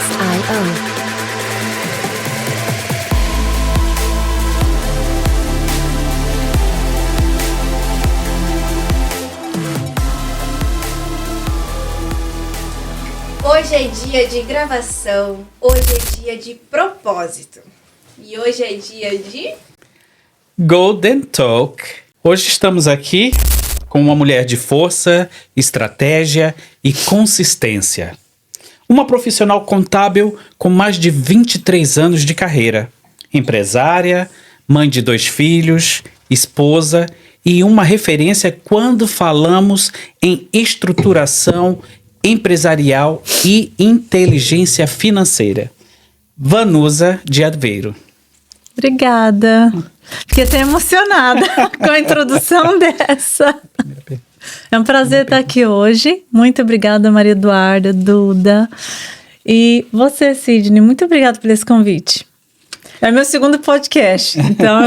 SIO. Hoje é dia de gravação, hoje é dia de propósito. E hoje é dia de... Golden Talk. Hoje estamos aqui com uma mulher de força, estratégia e consistência. Uma profissional contábil com mais de 23 anos de carreira. Empresária, mãe de 2 filhos, esposa e uma referência quando falamos em estruturação empresarial e inteligência financeira. Vanusa de Aveiro. Obrigada. Fiquei até emocionada com a introdução dessa. É um prazer estar aqui hoje. Muito obrigada, Maria Eduarda, Duda. E você, Sidney, muito obrigada por esse convite. É meu segundo podcast, então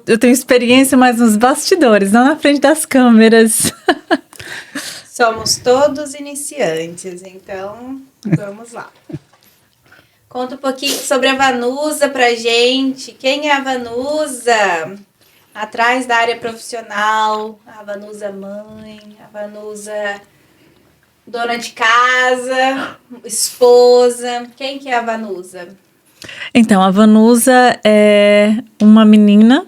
eu tenho experiência mais nos bastidores, não na frente das câmeras. Somos todos iniciantes, então vamos lá. Conta um pouquinho sobre a Vanusa pra gente. Quem é a Vanusa? Atrás da área profissional, a Vanusa mãe, a Vanusa dona de casa, esposa. Quem que é a Vanusa? Então, a Vanusa é uma menina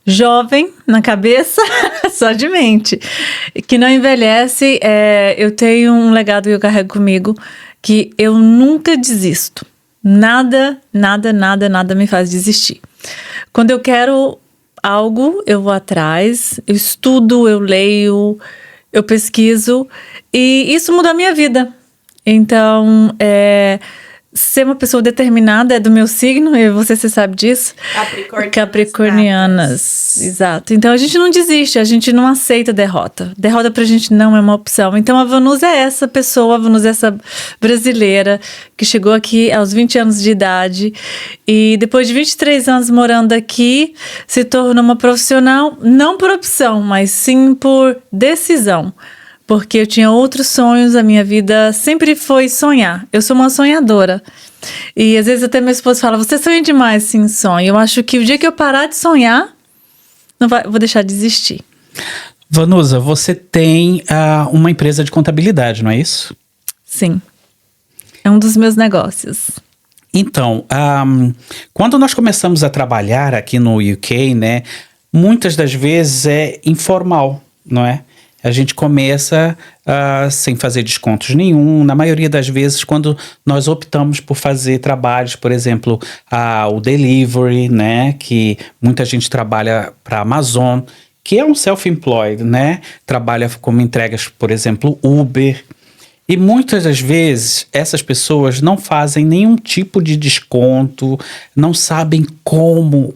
jovem na cabeça, só de mente, que não envelhece. Eu tenho um legado que eu carrego comigo, que eu nunca desisto. Nada me faz desistir. Quando eu quero algo, eu vou atrás, eu estudo, eu leio, eu pesquiso, e isso muda a minha vida. Então, ser uma pessoa determinada é do meu signo, e você sabe disso. Capricornianas. Exato. Então a gente não desiste, a gente não aceita derrota. Derrota pra gente não é uma opção. Então a Vanusa é essa pessoa, a Vanusa é essa brasileira que chegou aqui aos 20 anos de idade e depois de 23 anos morando aqui, se tornou uma profissional, não por opção, mas sim por decisão. Porque eu tinha outros sonhos, a minha vida sempre foi sonhar. Eu sou uma sonhadora. E às vezes até minha esposa fala, você sonha demais, sim, sonho. Eu acho que o dia que eu parar de sonhar, vou deixar de existir. Vanusa, você tem uma empresa de contabilidade, não é isso? Sim. É um dos meus negócios. Então, quando nós começamos a trabalhar aqui no UK, né, muitas das vezes é informal, não é? A gente começa sem fazer descontos nenhum. Na maioria das vezes, quando nós optamos por fazer trabalhos, por exemplo, o delivery, né? Que muita gente trabalha para a Amazon, que é um self-employed, né? Trabalha como entregas, por exemplo, Uber. E muitas das vezes, essas pessoas não fazem nenhum tipo de desconto, não sabem como...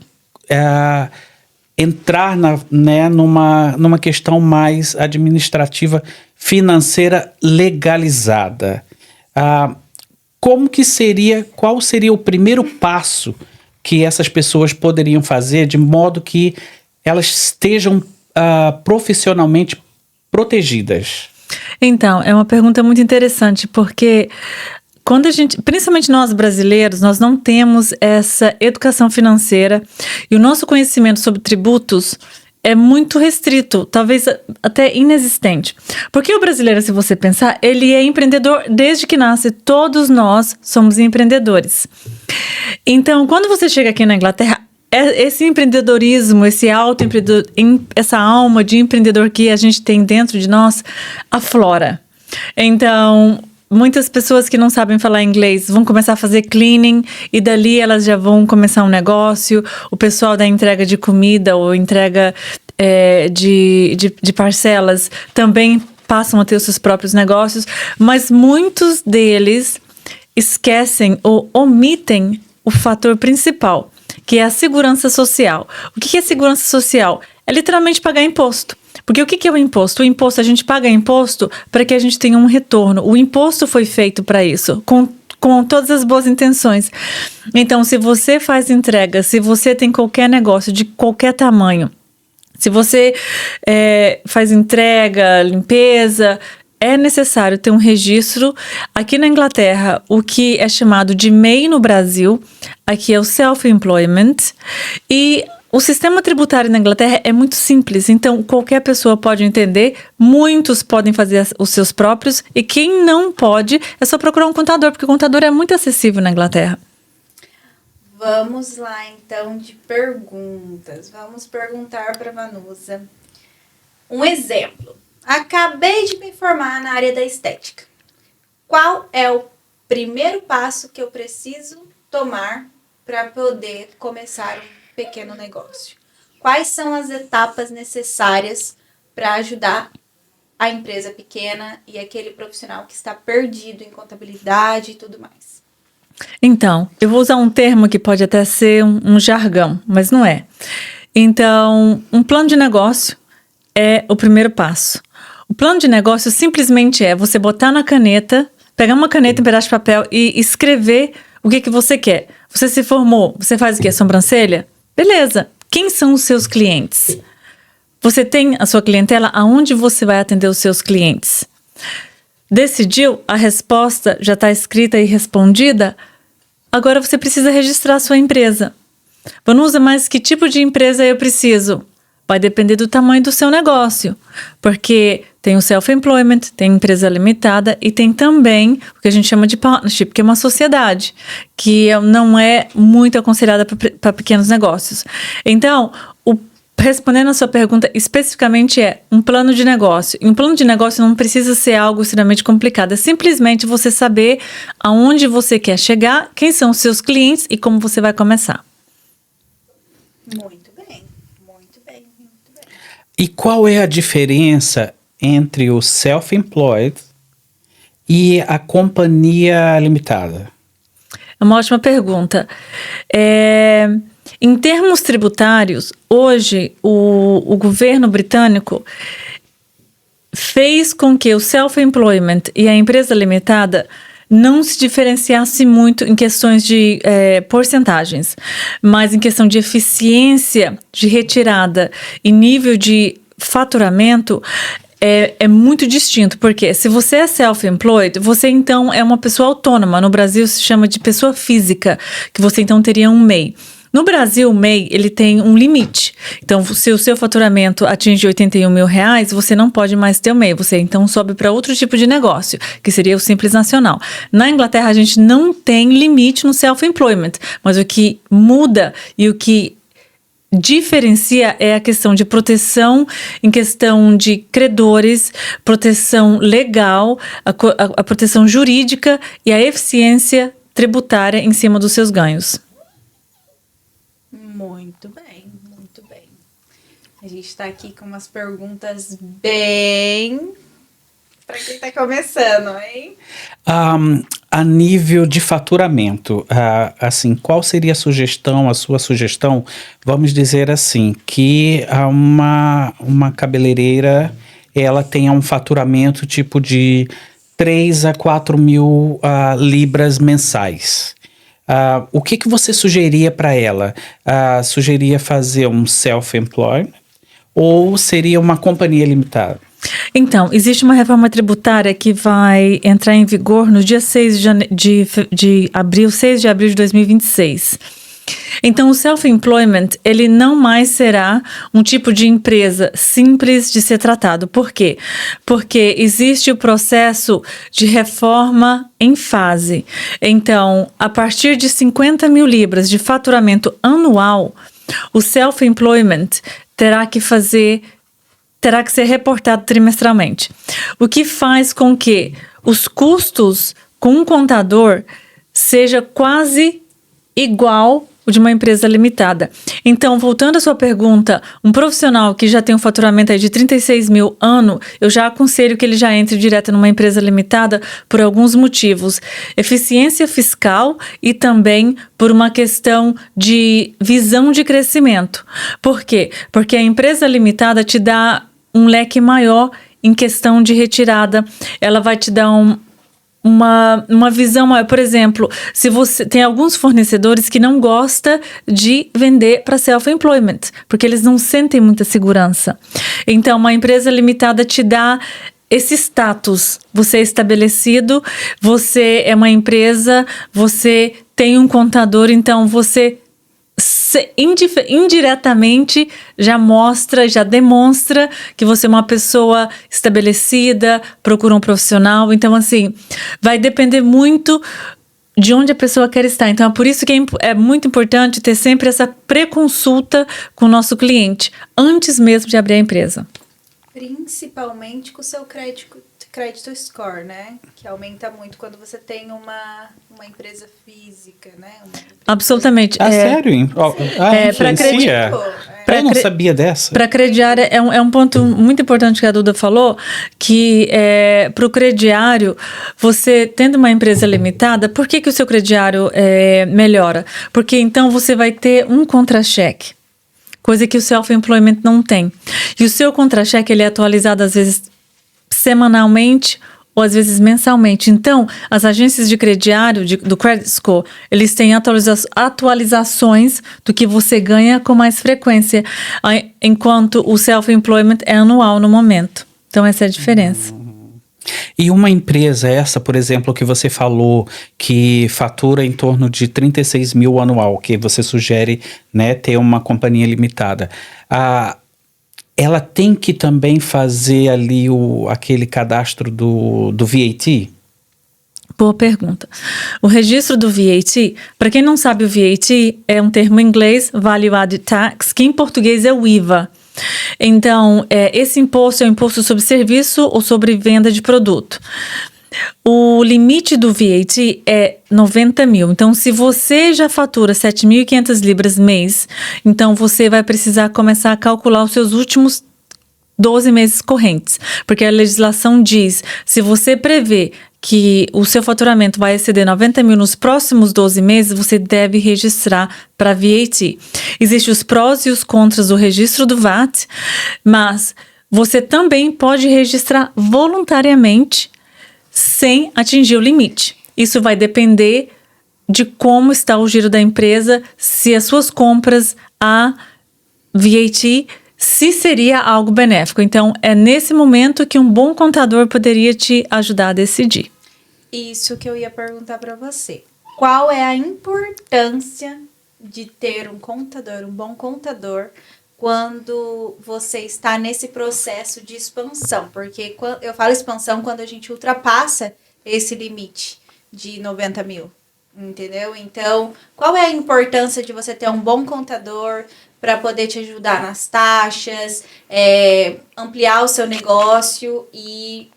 entrar numa questão mais administrativa, financeira, legalizada. Qual seria o primeiro passo que essas pessoas poderiam fazer de modo que elas estejam profissionalmente protegidas? Então, é uma pergunta muito interessante, porque... Quando a gente, principalmente nós brasileiros, nós não temos essa educação financeira e o nosso conhecimento sobre tributos é muito restrito, talvez até inexistente. Porque o brasileiro, se você pensar, ele é empreendedor desde que nasce. Todos nós somos empreendedores. Então, quando você chega aqui na Inglaterra, esse empreendedorismo, essa alma de empreendedor que a gente tem dentro de nós, aflora. Então... Muitas pessoas que não sabem falar inglês vão começar a fazer cleaning e dali elas já vão começar um negócio. O pessoal da entrega de comida ou entrega de parcelas também passam a ter os seus próprios negócios. Mas muitos deles esquecem ou omitem o fator principal, que é a segurança social. O que é segurança social? É literalmente pagar imposto. Porque o que é o imposto? O imposto, a gente paga imposto para que a gente tenha um retorno. O imposto foi feito para isso, com todas as boas intenções. Então, se você faz entrega, se você tem qualquer negócio de qualquer tamanho, se você faz entrega, limpeza, é necessário ter um registro aqui na Inglaterra, o que é chamado de MEI no Brasil, aqui é o Self-Employment, e o sistema tributário na Inglaterra é muito simples, então qualquer pessoa pode entender, muitos podem fazer os seus próprios, e quem não pode é só procurar um contador, porque o contador é muito acessível na Inglaterra. Vamos lá, então, de perguntas. Vamos perguntar para a Vanusa. Um exemplo. Acabei de me formar na área da estética. Qual é o primeiro passo que eu preciso tomar para poder começar um pequeno negócio? Quais são as etapas necessárias para ajudar a empresa pequena e aquele profissional que está perdido em contabilidade e tudo mais? Então, eu vou usar um termo que pode até ser um jargão, mas não é. Então, um plano de negócio é o primeiro passo. O plano de negócio simplesmente é você botar na caneta, pegar uma caneta, um pedaço de papel e escrever o que você quer. Você se formou, você faz o quê? Sobrancelha? Beleza. Quem são os seus clientes? Você tem a sua clientela? Aonde você vai atender os seus clientes? Decidiu? A resposta já está escrita e respondida? Agora você precisa registrar a sua empresa. Vanusa, mas que tipo de empresa eu preciso? Vai depender do tamanho do seu negócio, porque tem o self-employment, tem empresa limitada e tem também o que a gente chama de partnership, que é uma sociedade, que não é muito aconselhada para pequenos negócios. Então, respondendo a sua pergunta especificamente é um plano de negócio. E um plano de negócio não precisa ser algo extremamente complicado. É simplesmente você saber aonde você quer chegar, quem são os seus clientes e como você vai começar. Muito bem, muito bem, muito bem. E qual é a diferença entre o self-employed e a companhia limitada? É uma ótima pergunta. Em termos tributários, hoje o governo britânico fez com que o self-employment e a empresa limitada não se diferenciasse muito em questões de porcentagens, mas em questão de eficiência de retirada e nível de faturamento é muito distinto, porque se você é self-employed, você então é uma pessoa autônoma. No Brasil se chama de pessoa física, que você então teria um MEI. No Brasil, o MEI, ele tem um limite. Então, se o seu faturamento atinge 81 mil reais, você não pode mais ter o MEI. Você, então, sobe para outro tipo de negócio, que seria o Simples Nacional. Na Inglaterra, a gente não tem limite no self-employment, mas o que muda e o que diferencia é a questão de proteção em questão de credores, proteção legal, a proteção jurídica e a eficiência tributária em cima dos seus ganhos. Muito bem, muito bem. A gente está aqui com umas perguntas bem para quem está começando, hein? A nível de faturamento, assim, qual seria a sua sugestão? Vamos dizer assim, que uma cabeleireira, ela tenha um faturamento tipo de 3 a 4 mil libras mensais. O que você sugeriria para ela? Sugeria fazer um self-employed ou seria uma companhia limitada? Então, existe uma reforma tributária que vai entrar em vigor no dia 6 de abril de 2026. Então, o self-employment, ele não mais será um tipo de empresa simples de ser tratado. Por quê? Porque existe o processo de reforma em fase. Então, a partir de 50 mil libras de faturamento anual, o self-employment terá que ser reportado trimestralmente. O que faz com que os custos com um contador seja quase igual o de uma empresa limitada. Então, voltando à sua pergunta, um profissional que já tem um faturamento aí de 36 mil ano, eu já aconselho que ele já entre direto numa empresa limitada por alguns motivos. Eficiência fiscal e também por uma questão de visão de crescimento. Por quê? Porque a empresa limitada te dá um leque maior em questão de retirada. Ela vai te dar uma visão maior. Por exemplo, se você tem alguns fornecedores que não gostam de vender para self-employment, porque eles não sentem muita segurança. Então, uma empresa limitada te dá esse status, você é estabelecido, você é uma empresa, você tem um contador, então você indiretamente já mostra, já demonstra que você é uma pessoa estabelecida, procura um profissional. Então, assim, vai depender muito de onde a pessoa quer estar. Então, é por isso que é muito importante ter sempre essa pré-consulta com o nosso cliente, antes mesmo de abrir a empresa. Principalmente com o seu crédito score, né? Que aumenta muito quando você tem uma empresa física, né? Absolutamente. Sério? Eu não sabia dessa. Para crediário, é um ponto muito importante que a Duda falou, que para o crediário, você tendo uma empresa limitada, por que o seu crediário melhora? Porque então você vai ter um contra-cheque, coisa que o self-employment não tem. E o seu contra-cheque, ele é atualizado às vezes semanalmente ou às vezes mensalmente. Então, as agências de crediário do Credit Score, eles têm atualizações do que você ganha com mais frequência, enquanto o self-employment é anual no momento. Então, essa é a diferença. E uma empresa essa, por exemplo, que você falou, que fatura em torno de 36 mil anual, que você sugere, né, ter uma companhia limitada, ela tem que também fazer ali aquele cadastro do VAT? Boa pergunta. O registro do VAT, para quem não sabe, o VAT é um termo em inglês, Value Added Tax, que em português é o IVA. Então, esse imposto é o imposto sobre serviço ou sobre venda de produto. O limite do VAT é 90 mil. Então, se você já fatura 7.500 libras mês, então você vai precisar começar a calcular os seus últimos 12 meses correntes. Porque a legislação diz, se você prevê que o seu faturamento vai exceder 90 mil nos próximos 12 meses, você deve registrar para VAT. Existem os prós e os contras do registro do VAT, mas você também pode registrar voluntariamente sem atingir o limite. Isso vai depender de como está o giro da empresa, se as suas compras a VAT, se seria algo benéfico. Então, é nesse momento que um bom contador poderia te ajudar a decidir. Isso que eu ia perguntar para você. Qual é a importância de ter um contador, um bom contador, quando você está nesse processo de expansão? Porque eu falo expansão quando a gente ultrapassa esse limite de 90 mil, entendeu? Então, qual é a importância de você ter um bom contador para poder te ajudar nas taxas, ampliar o seu negócio e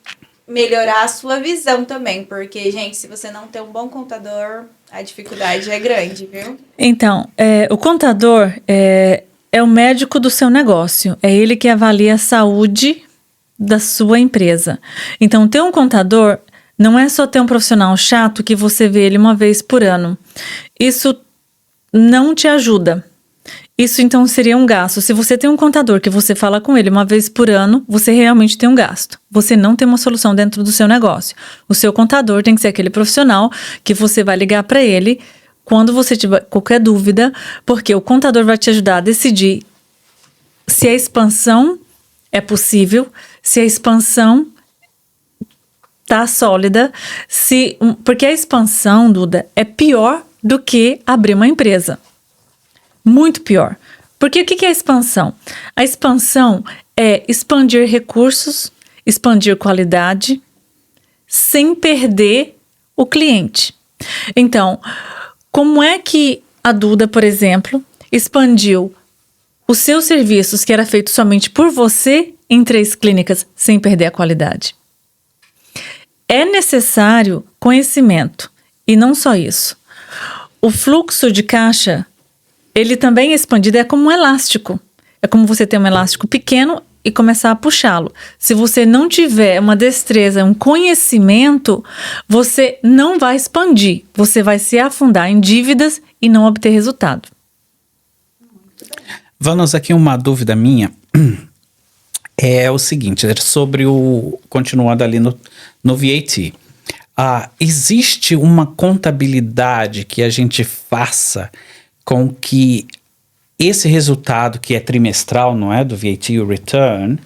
melhorar a sua visão também? Porque, gente, se você não tem um bom contador, a dificuldade é grande, viu? Então, o contador é o médico do seu negócio. É ele que avalia a saúde da sua empresa. Então, ter um contador não é só ter um profissional chato que você vê ele uma vez por ano. Isso não te ajuda. Isso, então, seria um gasto. Se você tem um contador que você fala com ele uma vez por ano, você realmente tem um gasto. Você não tem uma solução dentro do seu negócio. O seu contador tem que ser aquele profissional que você vai ligar para ele quando você tiver qualquer dúvida, porque o contador vai te ajudar a decidir se a expansão é possível, se a expansão tá sólida, porque a expansão, Duda, é pior do que abrir uma empresa. Muito pior. Porque o que é a expansão? A expansão é expandir recursos, expandir qualidade, sem perder o cliente. Então, como é que a Duda, por exemplo, expandiu os seus serviços, que era feito somente por você, em 3 clínicas, sem perder a qualidade? É necessário conhecimento. E não só isso. O fluxo de caixa, ele também é expandido, é como um elástico. É como você ter um elástico pequeno e começar a puxá-lo. Se você não tiver uma destreza, um conhecimento, você não vai expandir. Você vai se afundar em dívidas e não obter resultado. Vamos aqui uma dúvida minha. É o seguinte, sobre continuando ali no VAT. Existe uma contabilidade que a gente faça com que esse resultado que é trimestral, não é, do VAT, o return,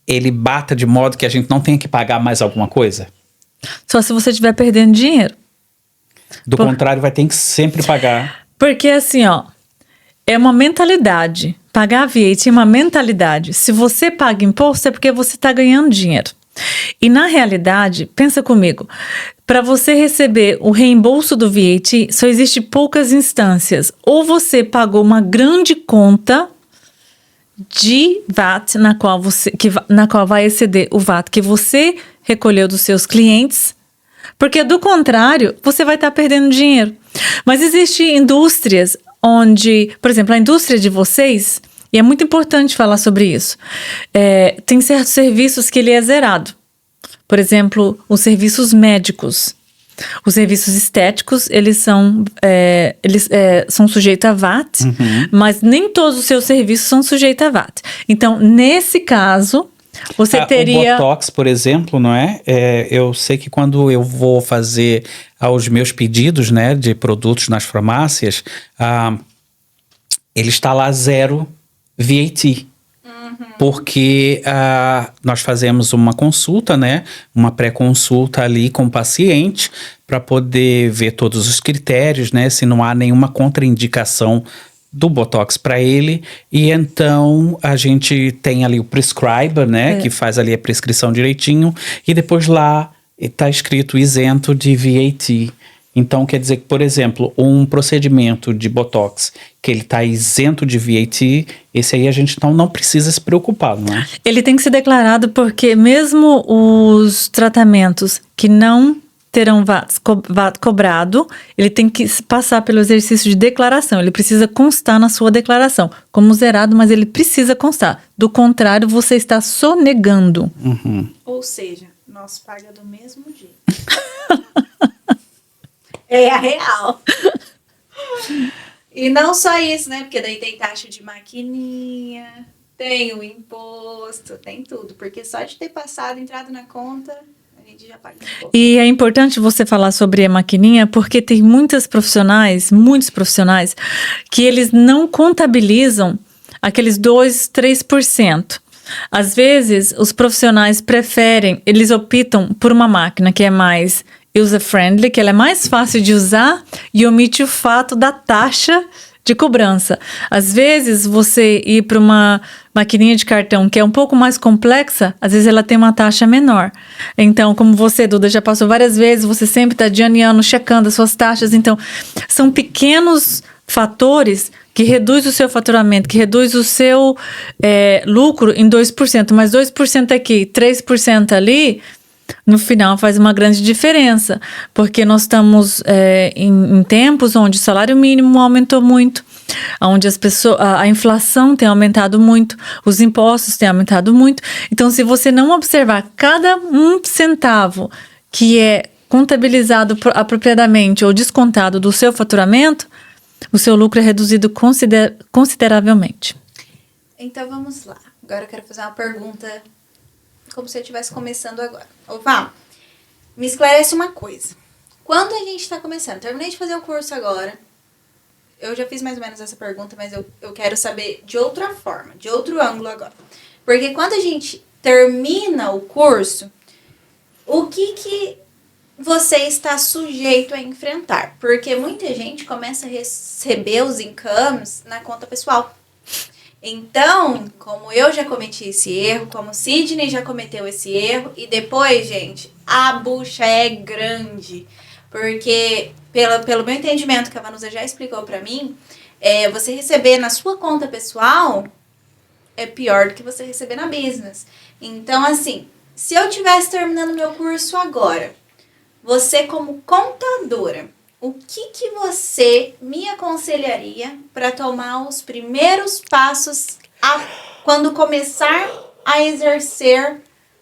ele bata de modo que a gente não tenha que pagar mais alguma coisa? Só se você estiver perdendo dinheiro. Do contrário, vai ter que sempre pagar. Porque assim, ó, é uma mentalidade. Pagar VAT é uma mentalidade. Se você paga imposto é porque você está ganhando dinheiro. E na realidade, pensa comigo, para você receber o reembolso do VAT, só existe poucas instâncias. Ou você pagou uma grande conta de VAT na qual vai exceder o VAT que você recolheu dos seus clientes, porque do contrário, você vai estar perdendo dinheiro. Mas existem indústrias onde, por exemplo, a indústria de vocês, e é muito importante falar sobre isso, tem certos serviços que ele é zerado. Por exemplo, os serviços médicos. Os serviços estéticos, eles são sujeitos a VAT, mas nem todos os seus serviços são sujeitos a VAT. Então, nesse caso, você teria... O Botox, por exemplo, não é? Eu sei que quando eu vou fazer os meus pedidos, né, de produtos nas farmácias, ele está lá 0 VAT. Porque nós fazemos uma consulta, né? Uma pré-consulta ali com o paciente para poder ver todos os critérios, né? Se não há nenhuma contraindicação do Botox para ele. E então a gente tem ali o prescriber, né? Que faz ali a prescrição direitinho. E depois lá está escrito isento de VAT. Então, quer dizer que, por exemplo, um procedimento de Botox que ele está isento de VAT, esse aí a gente não precisa se preocupar, não é? Ele tem que ser declarado porque mesmo os tratamentos que não terão VAT cobrado, ele tem que passar pelo exercício de declaração. Ele precisa constar na sua declaração como zerado, mas ele precisa constar. Do contrário, você está sonegando. Ou seja, nós paga do mesmo jeito. É a real. E não só isso, né? Porque daí tem taxa de maquininha, tem o imposto, tem tudo. Porque só de ter passado, entrado na conta, a gente já paga imposto. E é importante você falar sobre a maquininha, porque tem muitos profissionais, que eles não contabilizam aqueles 2, 3%. Às vezes, os profissionais eles optam por uma máquina que é mais user-friendly, que ela é mais fácil de usar e omite o fato da taxa de cobrança. Às vezes, você ir para uma maquininha de cartão que é um pouco mais complexa, às vezes ela tem uma taxa menor. Então, como você, Duda, já passou várias vezes, você sempre está de ano em ano checando as suas taxas. Então, são pequenos fatores que reduz o seu faturamento, que reduz o seu lucro em 2%, mas 2% aqui, 3% ali, no final faz uma grande diferença, porque nós estamos em tempos onde o salário mínimo aumentou muito, onde a inflação tem aumentado muito, os impostos têm aumentado muito. Então, se você não observar cada centavo que é contabilizado apropriadamente ou descontado do seu faturamento, o seu lucro é reduzido consideravelmente. Então, vamos lá. Agora eu quero fazer uma pergunta como se eu estivesse começando agora. Val, me esclarece uma coisa. Quando a gente está começando, terminei de fazer o curso agora, eu já fiz mais ou menos essa pergunta, mas eu quero saber de outra forma, de outro ângulo agora. Porque quando a gente termina o curso, o que você está sujeito a enfrentar? Porque muita gente começa a receber os incomes na conta pessoal. Então, como eu já cometi esse erro, como o Sidney já cometeu esse erro, e depois, gente, a bucha é grande. Porque, pelo meu entendimento, que a Vanusa já explicou pra mim, você receber na sua conta pessoal é pior do que você receber na business. Então, assim, se eu estivesse terminando meu curso agora, você como contadora, o que você me aconselharia para tomar os primeiros passos quando começar a exercer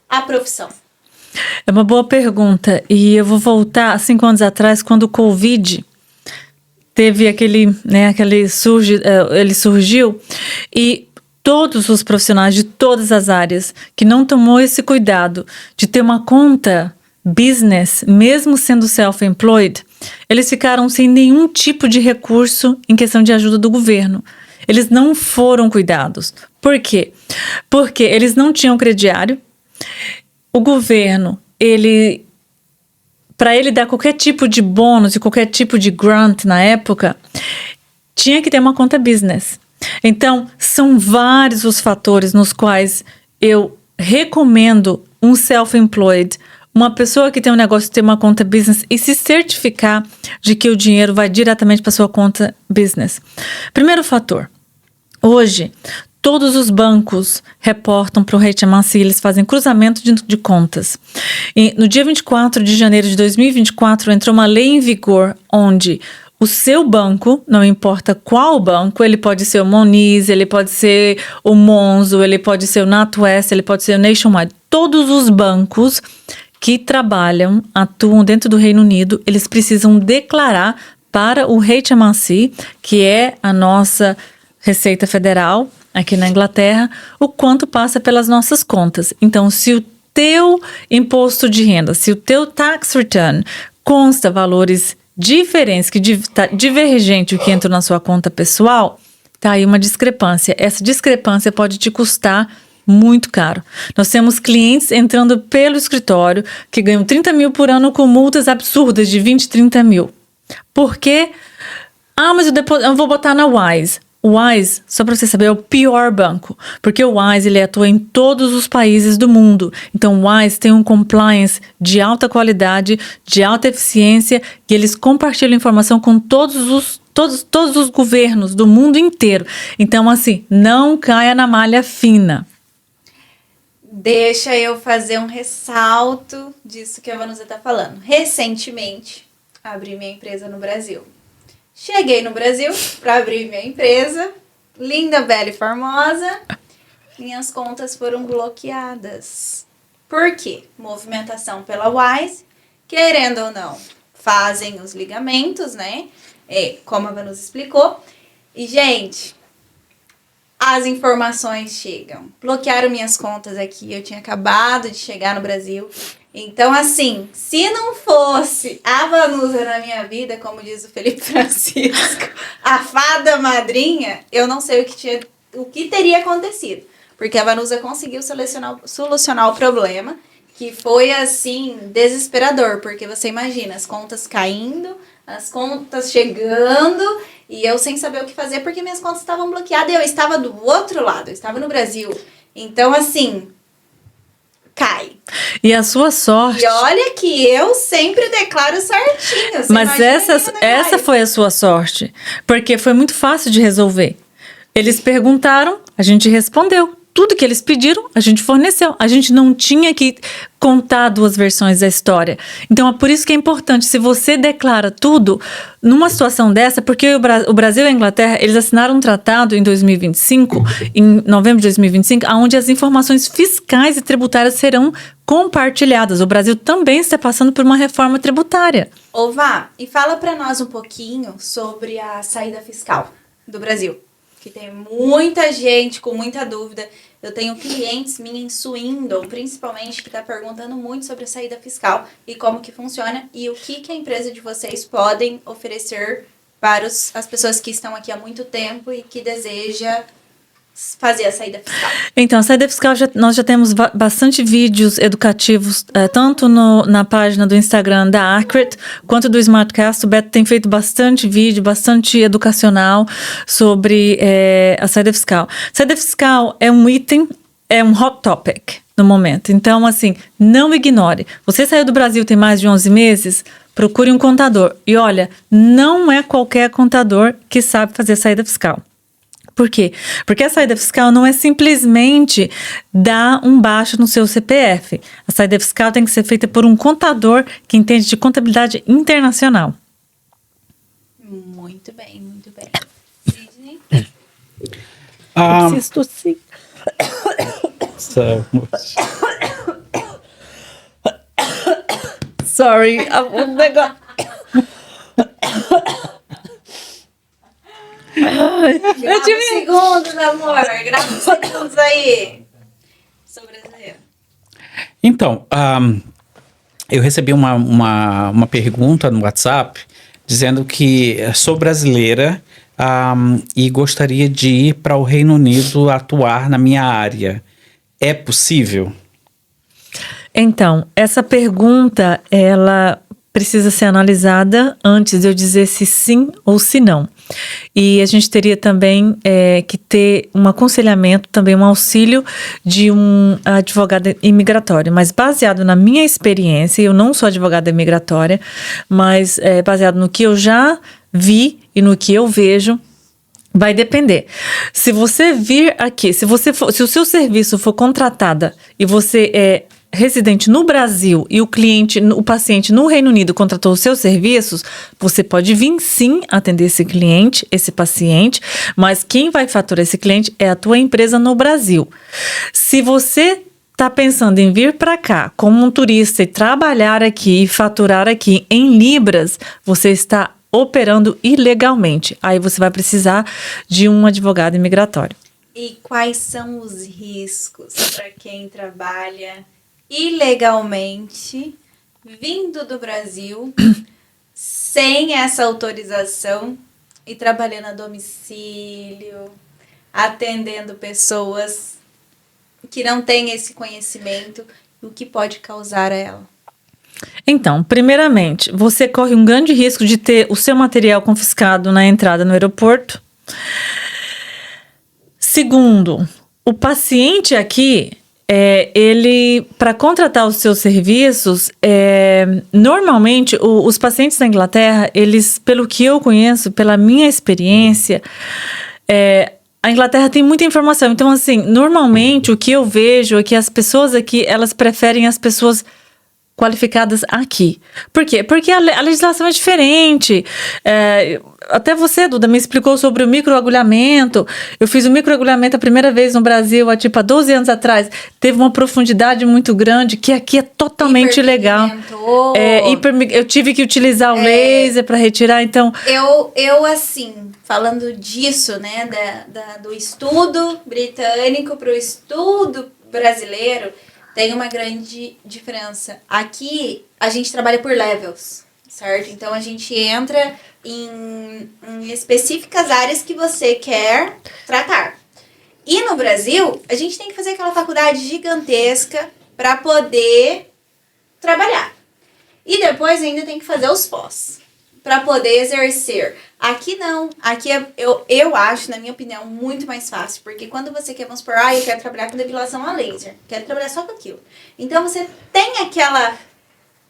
a profissão? É uma boa pergunta. E eu vou voltar a 5 anos atrás, quando o Covid teve ele surgiu, e todos os profissionais de todas as áreas que não tomou esse cuidado de ter uma conta business, mesmo sendo self-employed, eles ficaram sem nenhum tipo de recurso em questão de ajuda do governo. eles não foram cuidados. Por quê? Porque eles não tinham crediário. O governo, para ele dar qualquer tipo de bônus e qualquer tipo de grant na época, tinha que ter uma conta business. Então, são vários os fatores nos quais eu recomendo um self-employed, uma pessoa que tem um negócio ter uma conta business e se certificar de que o dinheiro vai diretamente para sua conta business. Primeiro fator, hoje, todos os bancos reportam para o HMRC, eles fazem cruzamento de contas. E no dia 24 de janeiro de 2024, entrou uma lei em vigor onde o seu banco, não importa qual banco, ele pode ser o Moniz, ele pode ser o Monzo, ele pode ser o NatWest, ele pode ser o Nationwide. Todos os bancos que atuam dentro do Reino Unido, eles precisam declarar para o HMRC, que é a nossa Receita Federal, aqui na Inglaterra, o quanto passa pelas nossas contas. Então, se o teu imposto de renda, se o teu tax return consta valores diferentes, que tá divergente o que entra na sua conta pessoal, tá aí uma discrepância. Essa discrepância pode te custar muito caro. Nós temos clientes entrando pelo escritório que ganham 30 mil por ano com multas absurdas de 20, 30 mil. Por quê? Mas eu vou botar na Wise. O Wise, só para você saber, é o pior banco, porque o Wise ele atua em todos os países do mundo. Então o Wise tem um compliance de alta qualidade, de alta eficiência, e eles compartilham informação com todos os governos do mundo inteiro. Então assim, não caia na malha fina. Deixa eu fazer um ressalto disso que a Vanusa está falando. Recentemente, abri minha empresa no Brasil. Cheguei no Brasil para abrir minha empresa, linda, bela e formosa. Minhas contas foram bloqueadas. Por quê? Movimentação pela Wise, querendo ou não, fazem os ligamentos, né? Como a Vanusa explicou. E, gente, as informações chegam. Bloquearam minhas contas aqui, eu tinha acabado de chegar no Brasil. Então, assim, se não fosse a Vanusa na minha vida, como diz o Felipe Francisco, a fada madrinha, eu não sei o que teria acontecido. Porque a Vanusa conseguiu solucionar o problema, que foi, assim, desesperador. Porque você imagina, as contas caindo, as contas chegando, e eu sem saber o que fazer, porque minhas contas estavam bloqueadas e eu estava do outro lado, eu estava no Brasil. Então, assim, cai. E a sua sorte... E olha que eu sempre declaro certinho. Mas essa foi a sua sorte. Porque foi muito fácil de resolver. Eles perguntaram, a gente respondeu. Tudo que eles pediram, a gente forneceu. A gente não tinha que contar duas versões da história. Então, é por isso que é importante, se você declara tudo, numa situação dessa, porque o Brasil e a Inglaterra, eles assinaram um tratado em 2025, em novembro de 2025, onde as informações fiscais e tributárias serão compartilhadas. O Brasil também está passando por uma reforma tributária. Ô, Vá, e fala para nós um pouquinho sobre a saída fiscal do Brasil. Que tem muita gente com muita dúvida. Eu tenho clientes minha em Swindon, principalmente, que está perguntando muito sobre a saída fiscal e como que funciona e o que a empresa de vocês podem oferecer para as pessoas que estão aqui há muito tempo e que deseja fazer a saída fiscal. Então, a saída fiscal, nós já temos bastante vídeos educativos, tanto na página do Instagram da Accurate, quanto do Smartcast. O Beto tem feito bastante vídeo, bastante educacional sobre a saída fiscal. Saída fiscal é um item, é um hot topic no momento. Então, assim, não ignore. Você saiu do Brasil tem mais de 11 meses, procure um contador. E olha, não é qualquer contador que sabe fazer saída fiscal. Por quê? Porque a saída fiscal não é simplesmente dar um baixo no seu CPF. A saída fiscal tem que ser feita por um contador que entende de contabilidade internacional. Muito bem, muito bem. Sidney? Eu preciso tossir. Sorry, o negócio... Grava segundos, amor. Grava segundos aí. Sou brasileira. Então, eu recebi uma pergunta no WhatsApp dizendo que sou brasileira, e gostaria de ir para o Reino Unido atuar na minha área. É possível? Então, essa pergunta, ela precisa ser analisada antes de eu dizer se sim ou se não. E a gente teria também que ter um aconselhamento, também um auxílio de um advogado imigratório. Mas baseado na minha experiência, eu não sou advogada imigratória, mas baseado no que eu já vi e no que eu vejo, vai depender. Se você vir aqui, se o seu serviço for contratada e você é residente no Brasil e o paciente no Reino Unido contratou os seus serviços, você pode vir sim atender esse cliente, esse paciente, mas quem vai faturar esse cliente é a tua empresa no Brasil. Se você está pensando em vir para cá como um turista e trabalhar aqui e faturar aqui em libras, você está operando ilegalmente. Aí você vai precisar de um advogado imigratório. E quais são os riscos para quem trabalha ilegalmente, vindo do Brasil, sem essa autorização e trabalhando a domicílio, atendendo pessoas que não têm esse conhecimento, o que pode causar a ela? Então, primeiramente, você corre um grande risco de ter o seu material confiscado na entrada no aeroporto. Segundo, o paciente aqui, ele, para contratar os seus serviços, normalmente os pacientes da Inglaterra, eles, pelo que eu conheço, pela minha experiência, a Inglaterra tem muita informação. Então, assim, normalmente o que eu vejo é que as pessoas aqui, elas preferem as pessoas qualificadas aqui. Por quê? Porque a legislação é diferente. Até você, Duda, me explicou sobre o microagulhamento. Eu fiz o microagulhamento a primeira vez no Brasil, há 12 anos atrás. Teve uma profundidade muito grande, que aqui é totalmente legal. Eu tive que utilizar o laser para retirar, então... Eu, assim, falando disso, né, do estudo britânico para o estudo brasileiro, tem uma grande diferença. Aqui, a gente trabalha por levels, certo? Então, a gente entra em específicas áreas que você quer tratar. E no Brasil, a gente tem que fazer aquela faculdade gigantesca para poder trabalhar. E depois ainda tem que fazer os pós, para poder exercer. Aqui não. Aqui eu acho, na minha opinião, muito mais fácil. Porque quando você quer, vamos supor, eu quero trabalhar com depilação a laser. Quero trabalhar só com aquilo. Então, você tem aquela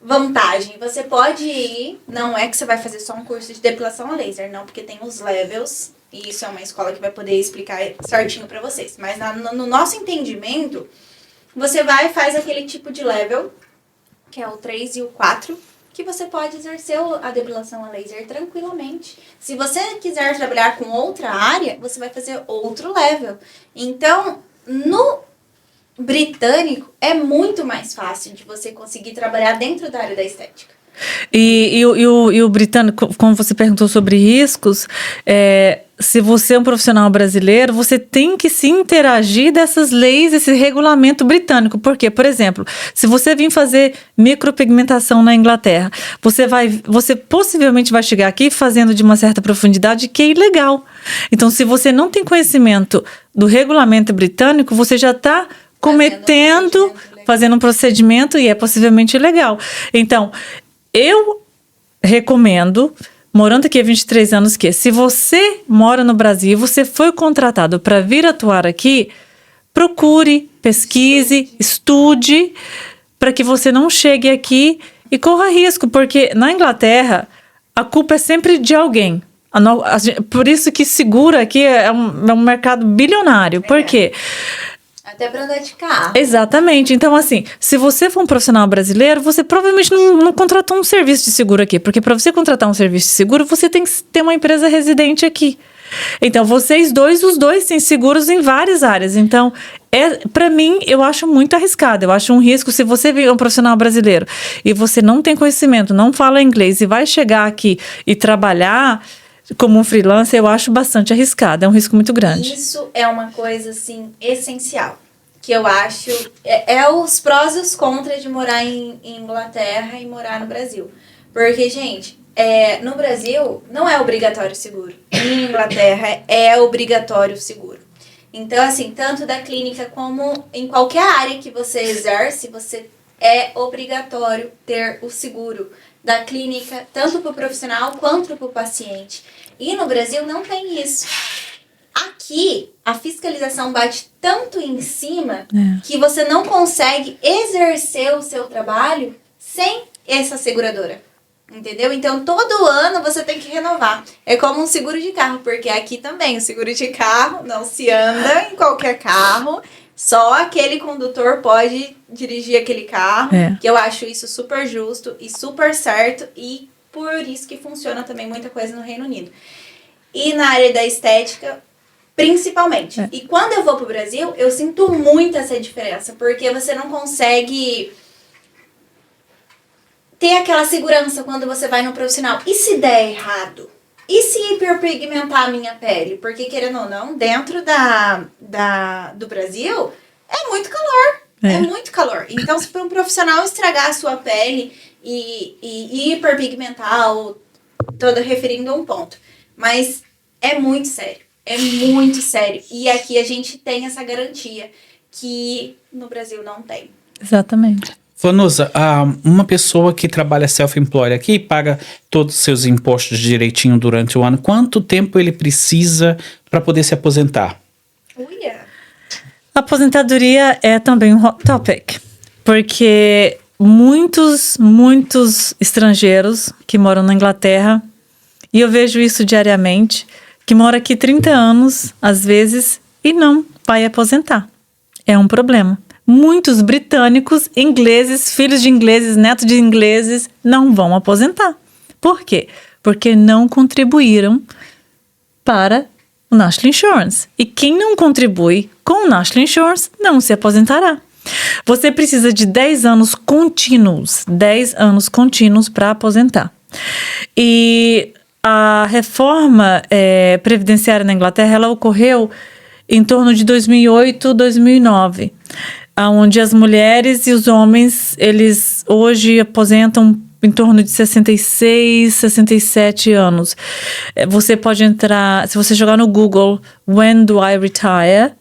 vantagem. Você pode ir, não é que você vai fazer só um curso de depilação a laser, não. Porque tem os levels, e isso é uma escola que vai poder explicar certinho pra vocês. Mas no nosso entendimento, você vai e faz aquele tipo de level, que é o 3 e o 4, que você pode exercer a depilação a laser tranquilamente. Se você quiser trabalhar com outra área, você vai fazer outro level. Então, no britânico, é muito mais fácil de você conseguir trabalhar dentro da área da estética. E o britânico, como você perguntou sobre riscos, se você é um profissional brasileiro, você tem que se interagir dessas leis, esse regulamento britânico. Por quê? Por exemplo, se você vir fazer micropigmentação na Inglaterra, você possivelmente vai chegar aqui fazendo de uma certa profundidade que é ilegal. Então, se você não tem conhecimento do regulamento britânico, você já está fazendo um procedimento e é possivelmente ilegal. Então, eu recomendo, morando aqui há 23 anos, que se você mora no Brasil e você foi contratado para vir atuar aqui, procure, pesquise, estude, para que você não chegue aqui e corra risco, porque na Inglaterra a culpa é sempre de alguém. Por isso que seguro aqui é um mercado bilionário. Por quê? Até para andar de carro. Exatamente. Então, assim, se você for um profissional brasileiro, você provavelmente não contratou um serviço de seguro aqui. Porque para você contratar um serviço de seguro, você tem que ter uma empresa residente aqui. Então, os dois têm seguros em várias áreas. Então, para mim, eu acho muito arriscado. Eu acho um risco. Se você é um profissional brasileiro e você não tem conhecimento, não fala inglês e vai chegar aqui e trabalhar como um freelancer, eu acho bastante arriscado. É um risco muito grande. Isso é uma coisa, assim, essencial. Que eu acho... os prós e os contras de morar em Inglaterra e morar no Brasil. Porque, gente, no Brasil, não é obrigatório o seguro. Em Inglaterra, é obrigatório o seguro. Então, assim, tanto da clínica como em qualquer área que você exerce, você é obrigatório ter o seguro da clínica, tanto para o profissional quanto para o paciente. E no Brasil não tem isso. Aqui, a fiscalização bate tanto em cima que você não consegue exercer o seu trabalho sem essa seguradora. Entendeu? Então, todo ano você tem que renovar. É como um seguro de carro, porque aqui também o seguro de carro não se anda em qualquer carro. Só aquele condutor pode dirigir aquele carro. Que eu acho isso super justo e super certo. E por isso que funciona também muita coisa no Reino Unido. E na área da estética, principalmente. E quando eu vou pro Brasil, eu sinto muito essa diferença. Porque você não consegue ter aquela segurança quando você vai no profissional. E se der errado? E se hiperpigmentar a minha pele? Porque, querendo ou não, dentro do Brasil, é muito calor. É muito calor. Então, se para um profissional estragar a sua pele e hiperpigmentar, ou toda referindo a um ponto. Mas é muito sério. É muito sério. E aqui a gente tem essa garantia que no Brasil não tem. Exatamente. Vanusa, uma pessoa que trabalha self-employed aqui paga todos os seus impostos direitinho durante o ano. Quanto tempo ele precisa para poder se aposentar? A aposentadoria é também um hot topic, porque muitos estrangeiros que moram na Inglaterra, e eu vejo isso diariamente, que moram aqui 30 anos, às vezes, e não vai aposentar. É um problema. Muitos britânicos, ingleses, filhos de ingleses, netos de ingleses, não vão aposentar. Por quê? Porque não contribuíram para o National Insurance. E quem não contribui com o National Insurance não se aposentará. Você precisa de 10 anos contínuos. 10 anos contínuos para aposentar. E a reforma previdenciária na Inglaterra, ela ocorreu em torno de 2008, 2009. Onde as mulheres e os homens, eles hoje aposentam em torno de 66, 67 anos. Você pode entrar, se você jogar no Google, When do I retire?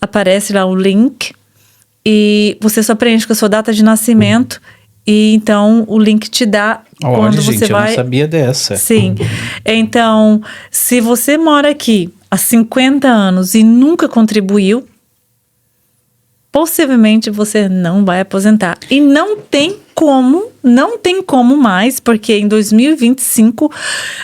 Aparece lá o link e você só preenche com a sua data de nascimento e então o link te dá quando você vai... eu não sabia dessa. Sim. Então, se você mora aqui há 50 anos e nunca contribuiu, possivelmente você não vai aposentar. E não tem como mais, porque em 2025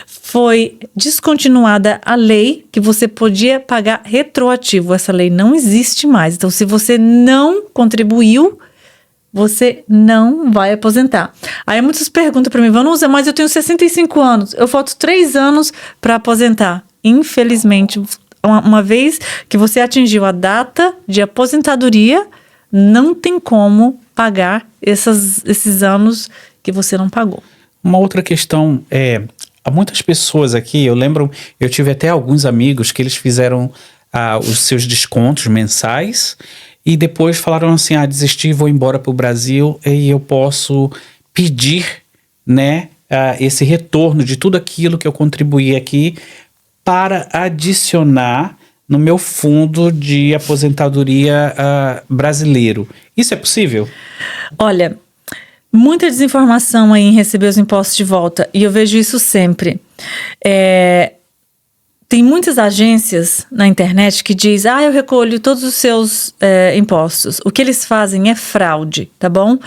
foi descontinuada a lei que você podia pagar retroativo. Essa lei não existe mais. Então, se você não contribuiu, você não vai aposentar. Aí muitos perguntam para mim, Vanusa, mas eu tenho 65 anos, eu falto 3 anos para aposentar. Infelizmente, uma vez que você atingiu a data de aposentadoria, não tem como pagar esses anos que você não pagou. Uma outra questão há muitas pessoas aqui, eu tive até alguns amigos que eles fizeram os seus descontos mensais e depois falaram assim, desisti, vou embora para o Brasil e eu posso pedir, né, esse retorno de tudo aquilo que eu contribuí aqui para adicionar no meu fundo de aposentadoria brasileiro. Isso é possível? Olha, muita desinformação aí em receber os impostos de volta. E eu vejo isso sempre. Tem muitas agências na internet que diz, eu recolho todos os seus impostos. O que eles fazem é fraude, tá bom?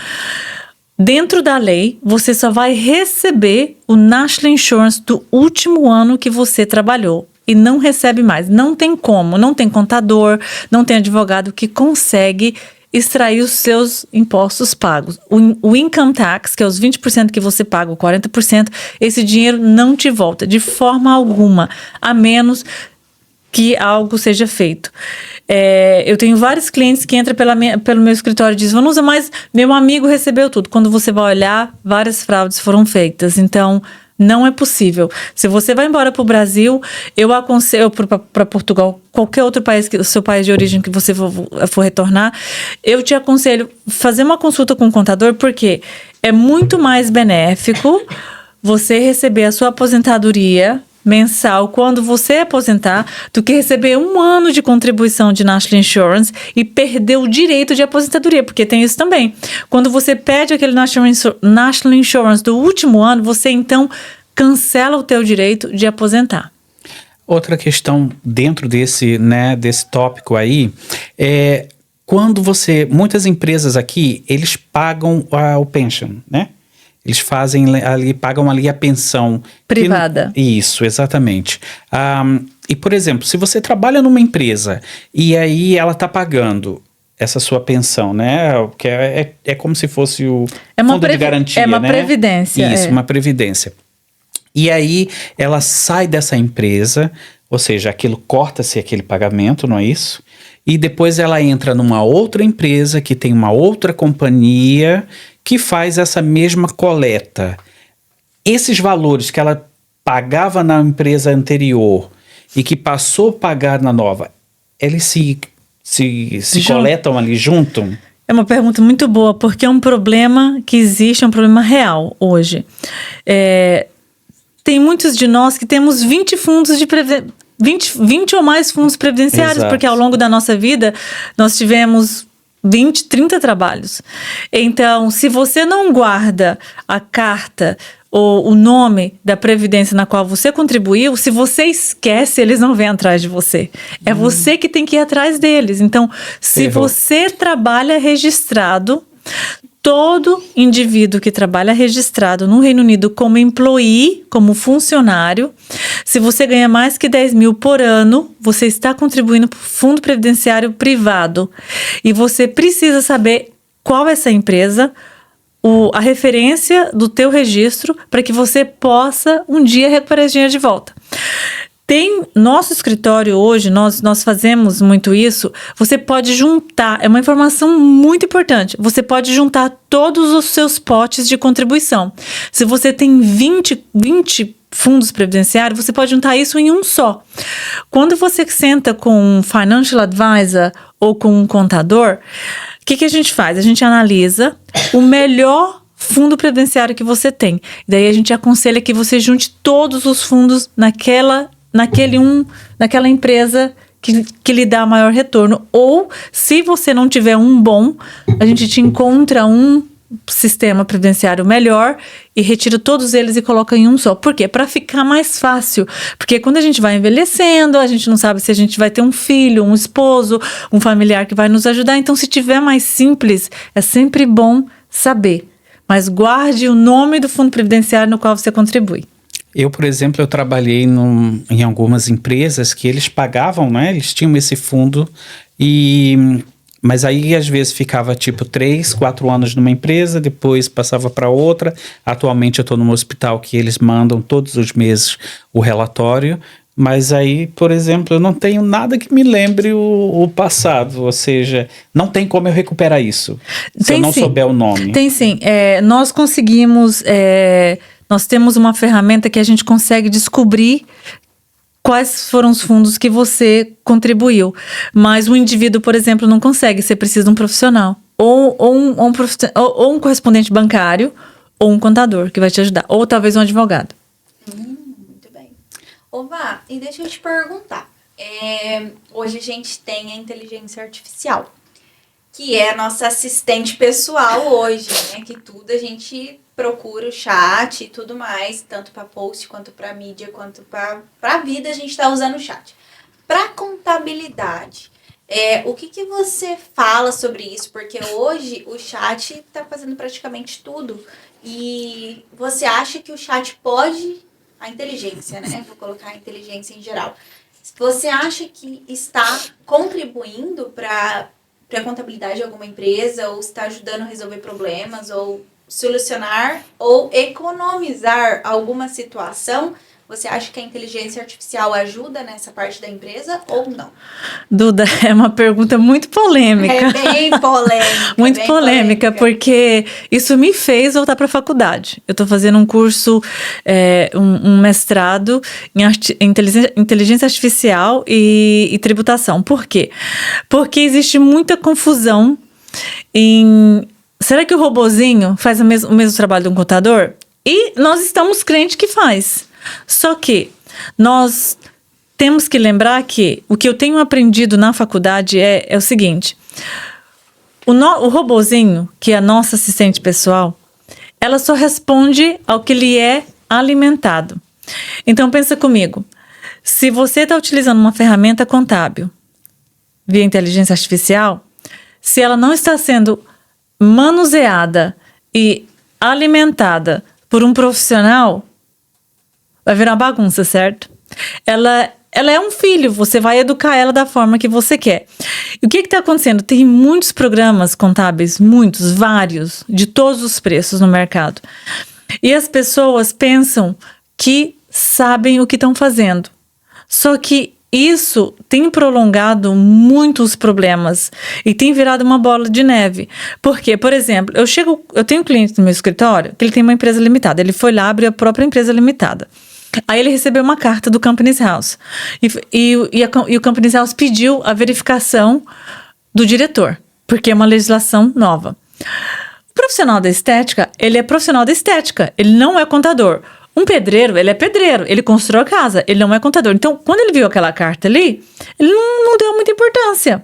Dentro da lei, você só vai receber o National Insurance do último ano que você trabalhou. E não recebe mais. Não tem como. Não tem contador, não tem advogado que consegue extrair os seus impostos pagos. O income tax, que é os 20% que você paga, o 40%, esse dinheiro não te volta de forma alguma, a menos que algo seja feito. Eu tenho vários clientes que entram pelo meu escritório e dizem, Vanusa, mas meu amigo recebeu tudo. Quando você vai olhar, várias fraudes foram feitas. Então, não é possível. Se você vai embora para o Brasil, eu aconselho para Portugal, qualquer outro país, o seu país de origem que você for retornar, eu te aconselho fazer uma consulta com o contador, porque é muito mais benéfico você receber a sua aposentadoria mensal quando você aposentar do que receber 1 ano de contribuição de National Insurance e perder o direito de aposentadoria, porque tem isso também. Quando você perde aquele National Insurance do último ano, você então cancela o teu direito de aposentar. Outra questão dentro desse tópico aí é quando muitas empresas aqui, eles pagam o pension, né? Eles pagam ali a pensão. Privada. Isso, exatamente. E, por exemplo, se você trabalha numa empresa e aí ela está pagando essa sua pensão, né? Que é como se fosse o fundo de garantia, é uma né? previdência. Isso, uma previdência. E aí ela sai dessa empresa, ou seja, aquilo corta-se aquele pagamento, não é isso? E depois ela entra numa outra empresa que tem uma outra companhia que faz essa mesma coleta. Esses valores que ela pagava na empresa anterior e que passou a pagar na nova, eles se coletam ali junto? É uma pergunta muito boa, porque é um problema que existe, é um problema real hoje. Tem muitos de nós que temos 20 fundos de 20 ou mais fundos previdenciários, Exato. porque ao longo da nossa vida nós tivemos 20, 30 trabalhos. Então, se você não guarda a carta ou o nome da previdência na qual você contribuiu, se você esquece, eles não vêm atrás de você. É você que tem que ir atrás deles. Então, se você trabalha registrado, todo indivíduo que trabalha registrado no Reino Unido como employee, como funcionário, se você ganha mais que 10 mil por ano, você está contribuindo para o fundo previdenciário privado. E você precisa saber qual é essa empresa, a referência do teu registro, para que você possa um dia recuperar esse dinheiro de volta. Tem nosso escritório hoje, nós fazemos muito isso. Você pode juntar, é uma informação muito importante. Você pode juntar todos os seus potes de contribuição. Se você tem 20 fundos previdenciários, você pode juntar isso em um só. Quando você senta com um financial advisor ou com um contador, o que a gente faz? A gente analisa o melhor fundo previdenciário que você tem. Daí a gente aconselha que você junte todos os fundos naquela empresa que lhe dá maior retorno. Ou, se você não tiver um bom, a gente te encontra um sistema previdenciário melhor e retira todos eles e coloca em um só. Por quê? Para ficar mais fácil. Porque quando a gente vai envelhecendo, a gente não sabe se a gente vai ter um filho, um esposo, um familiar que vai nos ajudar. Então, se tiver mais simples, é sempre bom saber. Mas guarde o nome do fundo previdenciário no qual você contribui. Eu, por exemplo, eu trabalhei em algumas empresas que eles pagavam, né? Eles tinham esse fundo, mas aí às vezes ficava tipo 3, 4 anos numa empresa, depois passava para outra. Atualmente eu estou num hospital que eles mandam todos os meses o relatório, mas aí, por exemplo, eu não tenho nada que me lembre o passado, ou seja, não tem como eu recuperar isso, se eu não souber o nome. Tem sim, nós conseguimos... Nós temos uma ferramenta que a gente consegue descobrir quais foram os fundos que você contribuiu. Mas o indivíduo, por exemplo, não consegue. Você precisa de um profissional. Ou um correspondente bancário, ou um contador que vai te ajudar. Ou talvez um advogado. Muito bem. Ô Vá, e deixa eu te perguntar. Hoje a gente tem a inteligência artificial, que é a nossa assistente pessoal hoje, né? Que tudo a gente procura o chat e tudo mais, tanto para post, quanto para mídia, quanto para a vida, a gente está usando o chat. Para contabilidade, o que você fala sobre isso? Porque hoje o chat está fazendo praticamente tudo. E você acha que o chat pode... A inteligência, né? Vou colocar a inteligência em geral. Você acha que está contribuindo para a contabilidade de alguma empresa, ou está ajudando a resolver problemas, ou solucionar ou economizar alguma situação? Você acha que a inteligência artificial ajuda nessa parte da empresa ou não? Duda, é uma pergunta muito polêmica. É bem polêmica. Muito polêmica, porque isso me fez voltar para a faculdade. Eu estou fazendo um curso, um mestrado em inteligência artificial e tributação. Por quê? Porque existe muita confusão em... Será que o robozinho faz o mesmo trabalho de um contador? E nós estamos crentes que faz. Só que nós temos que lembrar que o que eu tenho aprendido na faculdade é o seguinte. O robozinho, que é a nossa assistente pessoal, ela só responde ao que lhe é alimentado. Então, pensa comigo. Se você está utilizando uma ferramenta contábil via inteligência artificial, se ela não está sendo manuseada e alimentada por um profissional, vai virar uma bagunça, certo? Ela é um filho, você vai educar ela da forma que você quer. E o que está acontecendo? Tem muitos programas contábeis, muitos, vários, de todos os preços no mercado. E as pessoas pensam que sabem o que estão fazendo. Só que isso tem prolongado muitos problemas e tem virado uma bola de neve. Porque, por exemplo, eu tenho um cliente no meu escritório que ele tem uma empresa limitada. Ele foi lá abrir a própria empresa limitada. Aí ele recebeu uma carta do Companies House. E o Companies House pediu a verificação do diretor, porque é uma legislação nova. O profissional da estética, ele é profissional da estética, ele não é contador. Um pedreiro, ele é pedreiro, ele constrói a casa, ele não é contador. Então, quando ele viu aquela carta ali, ele não deu muita importância.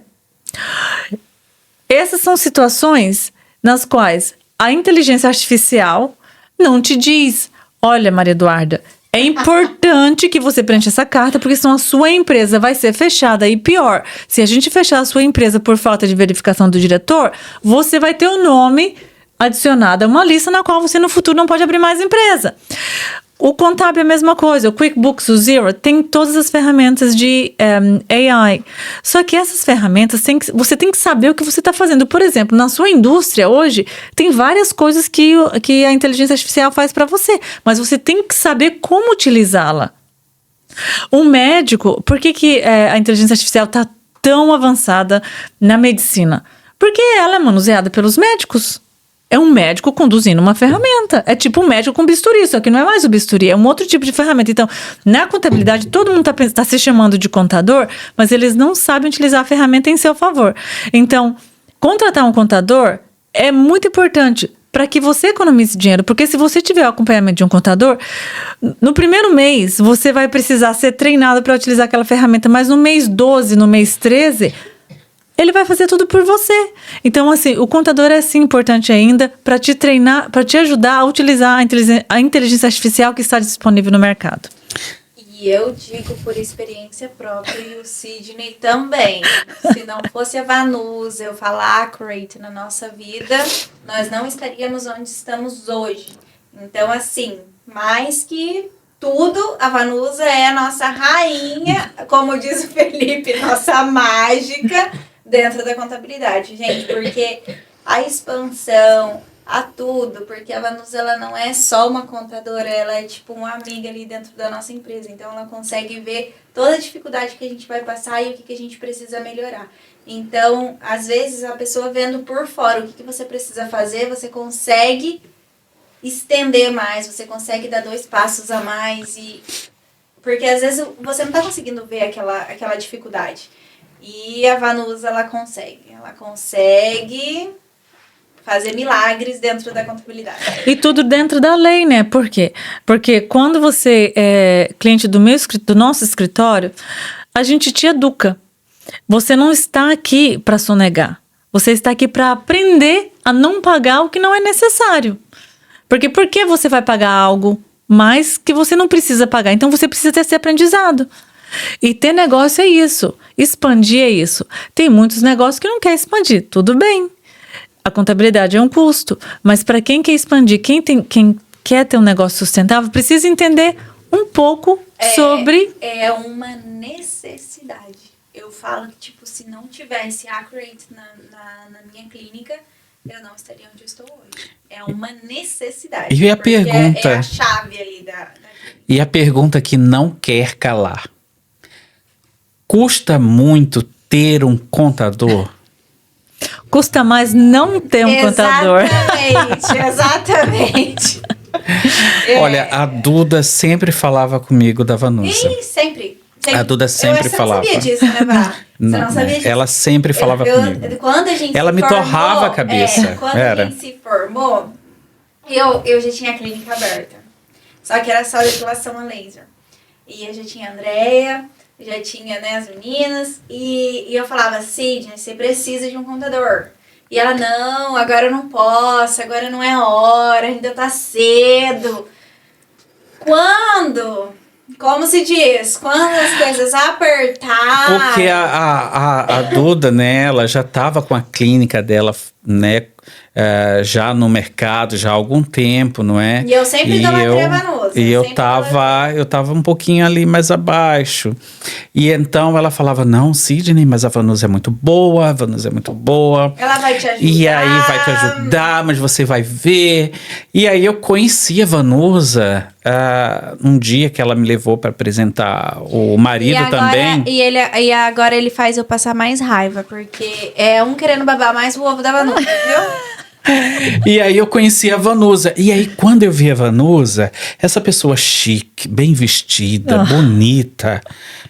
Essas são situações nas quais a inteligência artificial não te diz: olha, Maria Eduarda, é importante que você preencha essa carta, porque senão a sua empresa vai ser fechada. E pior, se a gente fechar a sua empresa por falta de verificação do diretor, você vai ter o nome adicionado a uma lista na qual você no futuro não pode abrir mais empresa. O contábil é a mesma coisa. O QuickBooks, o Xero, tem todas as ferramentas de AI. Só que essas ferramentas, você tem que saber o que você está fazendo. Por exemplo, na sua indústria hoje, tem várias coisas que a inteligência artificial faz para você. Mas você tem que saber como utilizá-la. Um médico, por que a inteligência artificial está tão avançada na medicina? Porque ela é manuseada pelos médicos. É um médico conduzindo uma ferramenta. É tipo um médico com bisturi, só que não é mais o bisturi, é um outro tipo de ferramenta. Então, na contabilidade, todo mundo tá se chamando de contador, mas eles não sabem utilizar a ferramenta em seu favor. Então, contratar um contador é muito importante para que você economize dinheiro, porque se você tiver o acompanhamento de um contador, no primeiro mês, você vai precisar ser treinado para utilizar aquela ferramenta, mas no mês 12, no mês 13... ele vai fazer tudo por você. Então, assim, o contador é, sim, importante ainda para te treinar, para te ajudar a utilizar a inteligência artificial que está disponível no mercado. E eu digo por experiência própria, e o Sidney também. Se não fosse a Vanusa, eu falar Accurate na nossa vida, nós não estaríamos onde estamos hoje. Então, assim, mais que tudo, a Vanusa é a nossa rainha, como diz o Felipe, nossa mágica dentro da contabilidade, gente, porque a expansão, a tudo, porque a Vanusa, ela não é só uma contadora, ela é tipo uma amiga ali dentro da nossa empresa, então ela consegue ver toda a dificuldade que a gente vai passar e o que a gente precisa melhorar. Então, às vezes, a pessoa vendo por fora o que você precisa fazer, você consegue estender mais, você consegue dar 2 passos a mais, porque às vezes você não está conseguindo ver aquela dificuldade. E a Vanusa, ela consegue fazer milagres dentro da contabilidade. E tudo dentro da lei, né? Por quê? Porque quando você é cliente do nosso escritório, a gente te educa. Você não está aqui para sonegar. Você está aqui para aprender a não pagar o que não é necessário. Porque por que você vai pagar algo mais que você não precisa pagar? Então você precisa ter esse aprendizado. E ter negócio é isso. Expandir é isso. Tem muitos negócios que não quer expandir. Tudo bem. A contabilidade é um custo. Mas para quem quer expandir, quem quer ter um negócio sustentável, precisa entender um pouco sobre... É uma necessidade. Eu falo que, tipo, se não tivesse Accurate na minha clínica, eu não estaria onde eu estou hoje. É uma necessidade. E a pergunta... É a chave ali da E a pergunta que não quer calar. Custa muito ter um contador? Custa mais não ter um contador. Exatamente. Olha, a Duda sempre falava comigo da Vanusa. Sempre. A Duda sempre falava. Você não sabia disso, né, Vá? Você não sabia disso? Ela sempre falava comigo. Quando a gente ela se me formou, torrava a cabeça. Quando a gente se formou, Eu já tinha a clínica aberta. Só que era só depilação a laser. E eu já tinha a Andrea, já tinha, né, as meninas. E eu falava, Sidney, você precisa de um contador. E ela, não, agora eu não posso, agora não é hora, ainda tá cedo. Quando? Como se diz? Quando as coisas apertaram... Porque a Duda, né, ela já estava com a clínica dela, né, já no mercado, já há algum tempo, não é? E eu sempre idolatria a Vanusa. E eu tava um pouquinho ali mais abaixo. E então ela falava, não, Sidney, mas a Vanusa é muito boa, a Vanusa é muito boa. Ela vai te ajudar. E aí vai te ajudar, mas você vai ver. E aí eu conheci a Vanusa um dia que ela me levou para apresentar o marido também. E agora ele faz eu passar mais raiva, porque é um querendo babar mais o ovo da Vanusa, viu? E aí eu conheci a Vanusa. E aí quando eu vi a Vanusa, essa pessoa chique, bem vestida, bonita,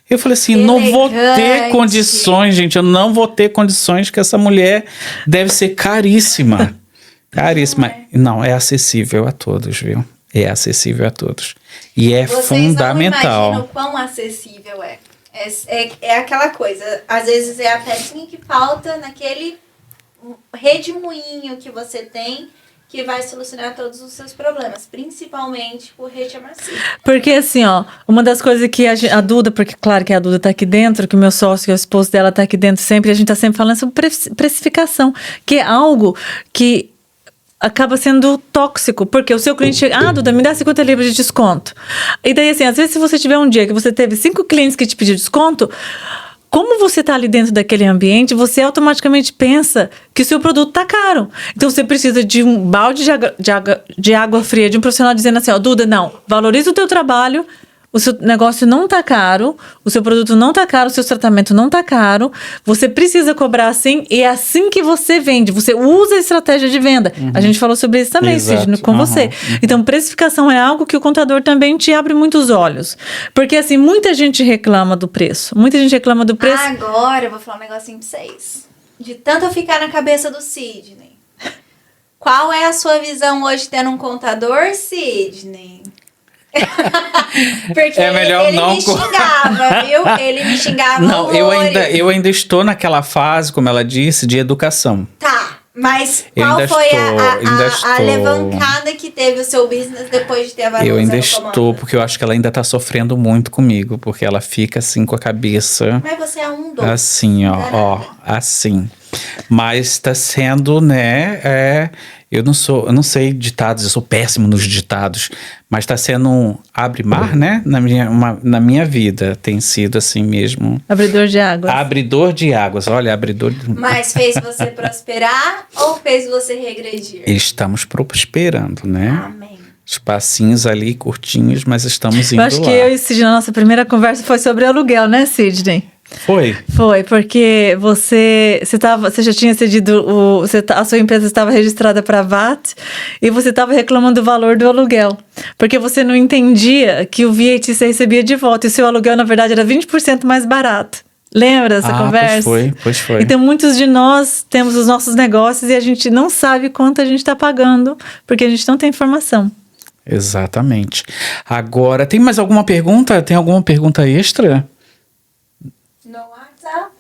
eu falei assim, não vou ter condições, gente, eu não vou ter condições, que essa mulher deve ser caríssima. Caríssima. Não, é acessível a todos, viu? É acessível a todos. E é fundamental. Vocês não imaginam quão acessível é. É aquela coisa, às vezes é a pecinha que falta naquele redemoinho que você tem, que vai solucionar todos os seus problemas, principalmente por rede macia. Porque assim, ó, uma das coisas que a Duda, porque claro que a Duda tá aqui dentro, que o meu sócio, que é o esposo dela, tá aqui dentro sempre, e a gente tá sempre falando sobre precificação, que é algo que acaba sendo tóxico, porque o seu cliente chega, Duda, me dá 50 libras de desconto. E daí assim, às vezes se você tiver um dia que você teve 5 clientes que te pediram desconto, como você está ali dentro daquele ambiente, você automaticamente pensa que o seu produto está caro. Então, você precisa de um balde de água fria, de um profissional dizendo assim, Duda, não, valoriza o teu trabalho, o seu negócio não está caro, o seu produto não está caro, o seu tratamento não está caro, você precisa cobrar assim, e é assim que você vende, você usa a estratégia de venda. A gente falou sobre isso também, Sidney, com você. Então, precificação é algo que o contador também te abre muitos olhos. Porque, assim, muita gente reclama do preço. Muita gente reclama do preço. Agora, eu vou falar um negocinho pra vocês. De tanto eu ficar na cabeça do Sidney. Qual é a sua visão hoje tendo um contador, Sidney? Porque é melhor ele não me xingava, viu? Ele me xingava. Não, eu ainda estou naquela fase, como ela disse, de educação. Tá, mas qual foi a alavancada que teve o seu business depois de ter a Vanusa? Eu ainda estou, porque eu acho que ela ainda está sofrendo muito comigo, porque ela fica assim com a cabeça. Mas você é um doce. Assim, ó, assim. Mas está sendo, né? Eu não sei ditados, eu sou péssimo nos ditados, mas está sendo um abre-mar, né? Na minha vida tem sido assim mesmo. Abridor de águas. Abridor de águas, olha, abridor de... Mas fez você prosperar ou fez você regredir? Estamos prosperando, né? Amém. Os passinhos ali curtinhos, mas estamos indo lá. Eu acho que eu e Sidney, a nossa primeira conversa foi sobre aluguel, né, Sidney? Foi, porque você já tinha cedido a sua empresa estava registrada para VAT e você estava reclamando do valor do aluguel, porque você não entendia que o VAT você recebia de volta e o seu aluguel na verdade era 20% mais barato. Lembra essa conversa? Pois foi. Então muitos de nós temos os nossos negócios e a gente não sabe quanto a gente está pagando, porque a gente não tem informação. Exatamente. Agora, tem mais alguma pergunta? Tem alguma pergunta extra? No WhatsApp?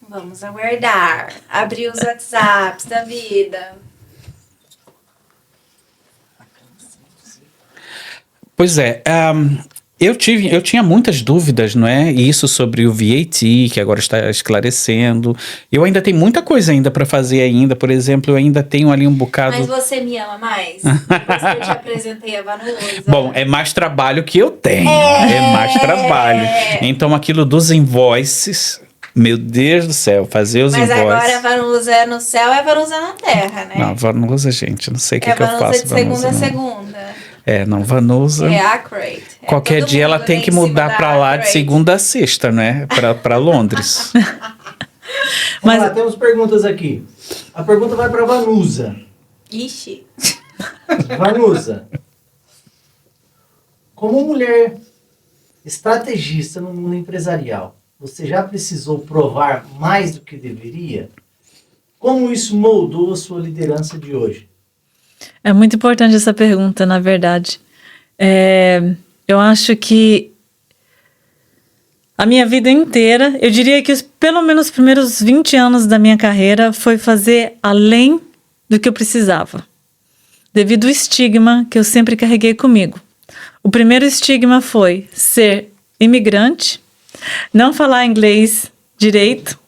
Vamos aguardar. Abrir os WhatsApps da vida. Pois é, eu tinha muitas dúvidas, não é? Isso sobre o VAT, que agora está esclarecendo. Eu ainda tenho muita coisa ainda para fazer ainda. Por exemplo, eu ainda tenho ali um bocado... Mas você me ama mais? Depois que eu te apresentei a Vanusa. Bom, é mais trabalho que eu tenho. É mais trabalho. Então, aquilo dos invoices... Meu Deus do céu, fazer os invoices. Mas agora a Vanusa é no céu e a Vanusa na terra, né? Não, Vanusa, gente, não sei o que eu faço. Vanusa de segunda a segunda. Não, Vanusa. É accurate. Qualquer dia ela tem que mudar pra lá de segunda a sexta, né? Pra Londres. Mas lá, temos perguntas aqui. A pergunta vai pra Vanusa. Ixi. Vanusa, como mulher estrategista no mundo empresarial, você já precisou provar mais do que deveria? Como isso moldou a sua liderança de hoje? É muito importante essa pergunta, na verdade. Eu acho que a minha vida inteira, eu diria que pelo menos os primeiros 20 anos da minha carreira foi fazer além do que eu precisava, devido ao estigma que eu sempre carreguei comigo. O primeiro estigma foi ser imigrante, não falar inglês direito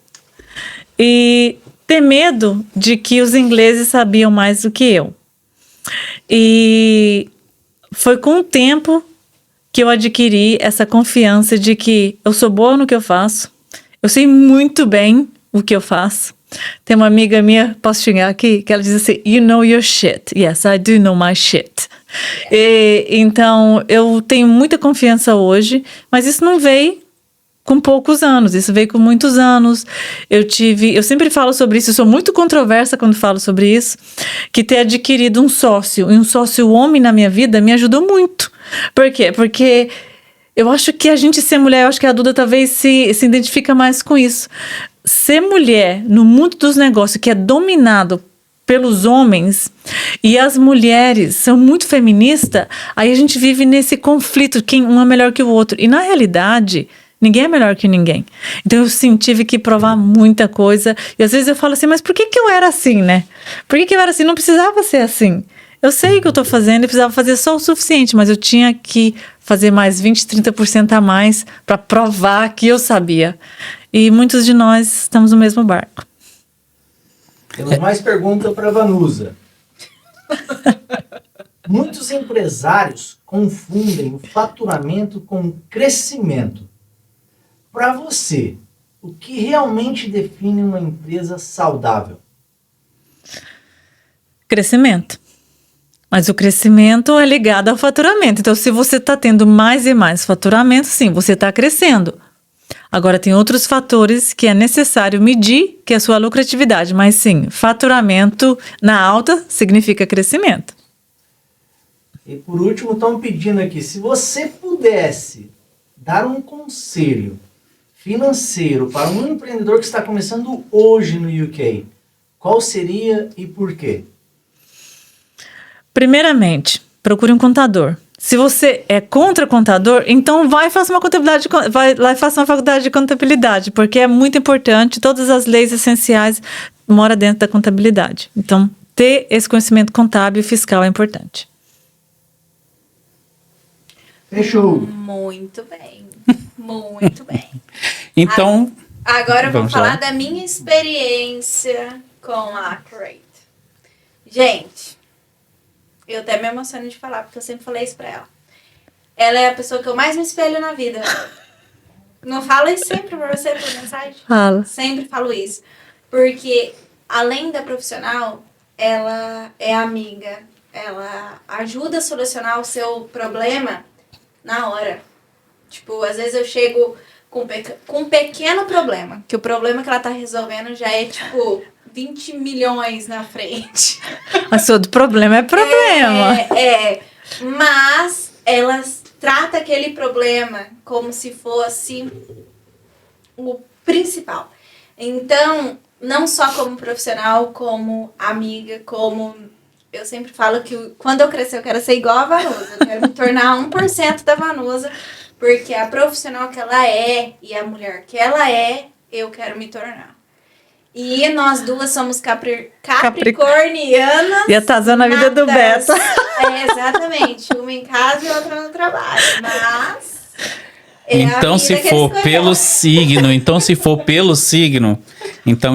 e ter medo de que os ingleses sabiam mais do que eu. E foi com o tempo que eu adquiri essa confiança de que eu sou boa no que eu faço, eu sei muito bem o que eu faço. Tem uma amiga minha, posso chegar aqui, que ela diz assim, you know your shit. Yes, I do know my shit. Então, eu tenho muita confiança hoje, mas isso não veio com poucos anos, isso veio com muitos anos. Eu sempre falo sobre isso, eu sou muito controversa quando falo sobre isso, que ter adquirido um sócio homem na minha vida me ajudou muito. Por quê? Porque eu acho que a gente ser mulher, eu acho que a Duda talvez se identifica mais com isso. Ser mulher no mundo dos negócios que é dominado pelos homens e as mulheres são muito feministas, aí a gente vive nesse conflito, quem um é melhor que o outro. E na realidade, ninguém é melhor que ninguém. Então eu tive que provar muita coisa. E às vezes eu falo assim, mas por que eu era assim, né? Por que eu era assim? Não precisava ser assim. Eu sei o que eu tô fazendo, eu precisava fazer só o suficiente, mas eu tinha que fazer mais 20, 30% a mais para provar que eu sabia. E muitos de nós estamos no mesmo barco. Temos mais perguntas para a Vanusa. Muitos empresários confundem o faturamento com crescimento. Para você, o que realmente define uma empresa saudável? Crescimento. Mas o crescimento é ligado ao faturamento. Então, se você está tendo mais e mais faturamento, sim, você está crescendo. Agora, tem outros fatores que é necessário medir, que é a sua lucratividade. Mas, sim, faturamento na alta significa crescimento. E, por último, estão pedindo aqui, se você pudesse dar um conselho financeiro para um empreendedor que está começando hoje no UK, qual seria e por quê? Primeiramente, procure um contador. Se você é contra contador, então vai faça uma faculdade de contabilidade, porque é muito importante, todas as leis essenciais moram dentro da contabilidade. Então, ter esse conhecimento contábil e fiscal é importante. Fechou. Muito bem. Muito bem. Então, Agora eu vou vamos falar lá. da minha experiência com a Accurate. Gente, eu até me emociono de falar, porque eu sempre falei isso pra ela. Ela é a pessoa que eu mais me espelho na vida. Não falo isso sempre pra você por mensagem? Fala. Sempre falo isso. Porque, além da profissional, ela é amiga. Ela ajuda a solucionar o seu problema na hora. Tipo, às vezes eu chego com um pequeno problema. Que o problema que ela tá resolvendo já é, tipo, 20 milhões na frente. Mas todo problema é problema. Mas ela trata aquele problema como se fosse o principal. Então, não só como profissional, como amiga, como... Eu sempre falo que quando eu crescer eu quero ser igual a Vanusa. Eu quero me tornar 1% da Vanusa, porque a profissional que ela é e a mulher que ela é, eu quero me tornar. E nós duas somos capricornianas. E atazando a vida do Beto. Exatamente. Uma em casa e outra no trabalho. Mas... então se for pelo signo, então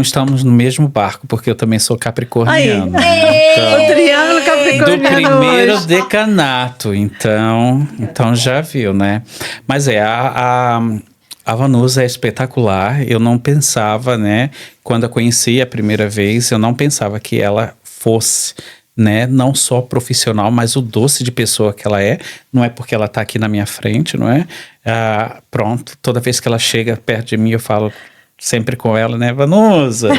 estamos no mesmo barco, porque eu também sou capricorniano. O triângulo Do capricorniano primeiro hoje. decanato, então já viu, né? Mas a Vanusa é espetacular. Eu não pensava, né? Quando a conheci a primeira vez, eu não pensava que ela fosse, né, não só profissional, mas o doce de pessoa que ela é. Não é porque ela tá aqui na minha frente, não é? Pronto, toda vez que ela chega perto de mim, eu falo sempre com ela, né? Vanusa,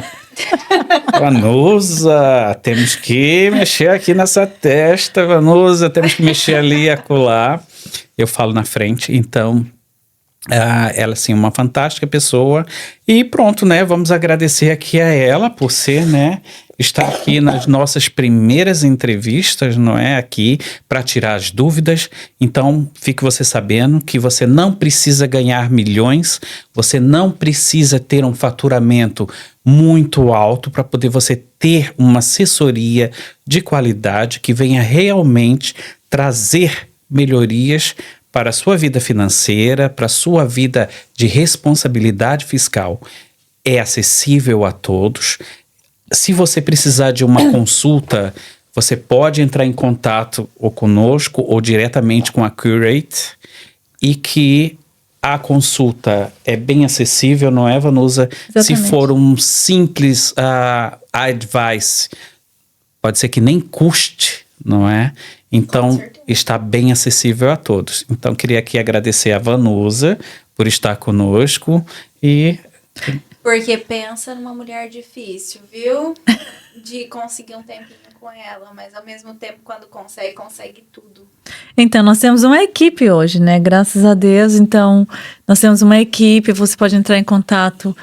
temos que mexer aqui nessa testa, Vanusa, temos que mexer ali e acolá. Eu falo na frente, então Ela, assim, uma fantástica pessoa. E pronto, né? Vamos agradecer aqui a ela por ser, né? Estar aqui nas nossas primeiras entrevistas, não é? Aqui para tirar as dúvidas. Então, fique você sabendo que você não precisa ganhar milhões, você não precisa ter um faturamento muito alto para poder você ter uma assessoria de qualidade que venha realmente trazer melhorias para a sua vida financeira, para a sua vida de responsabilidade fiscal. É acessível a todos. Se você precisar de uma consulta, você pode entrar em contato ou conosco ou diretamente com a Curate, e que a consulta é bem acessível, não é, Vanusa? Se Exatamente. for um simples advice, pode ser que nem custe, não é? Então, está bem acessível a todos. Então, queria aqui agradecer a Vanusa por estar conosco e... Porque pensa numa mulher difícil, viu? De conseguir um tempinho com ela, mas ao mesmo tempo, quando consegue tudo. Então, nós temos uma equipe hoje, né? Graças a Deus. Então, nós temos uma equipe, você pode entrar em contato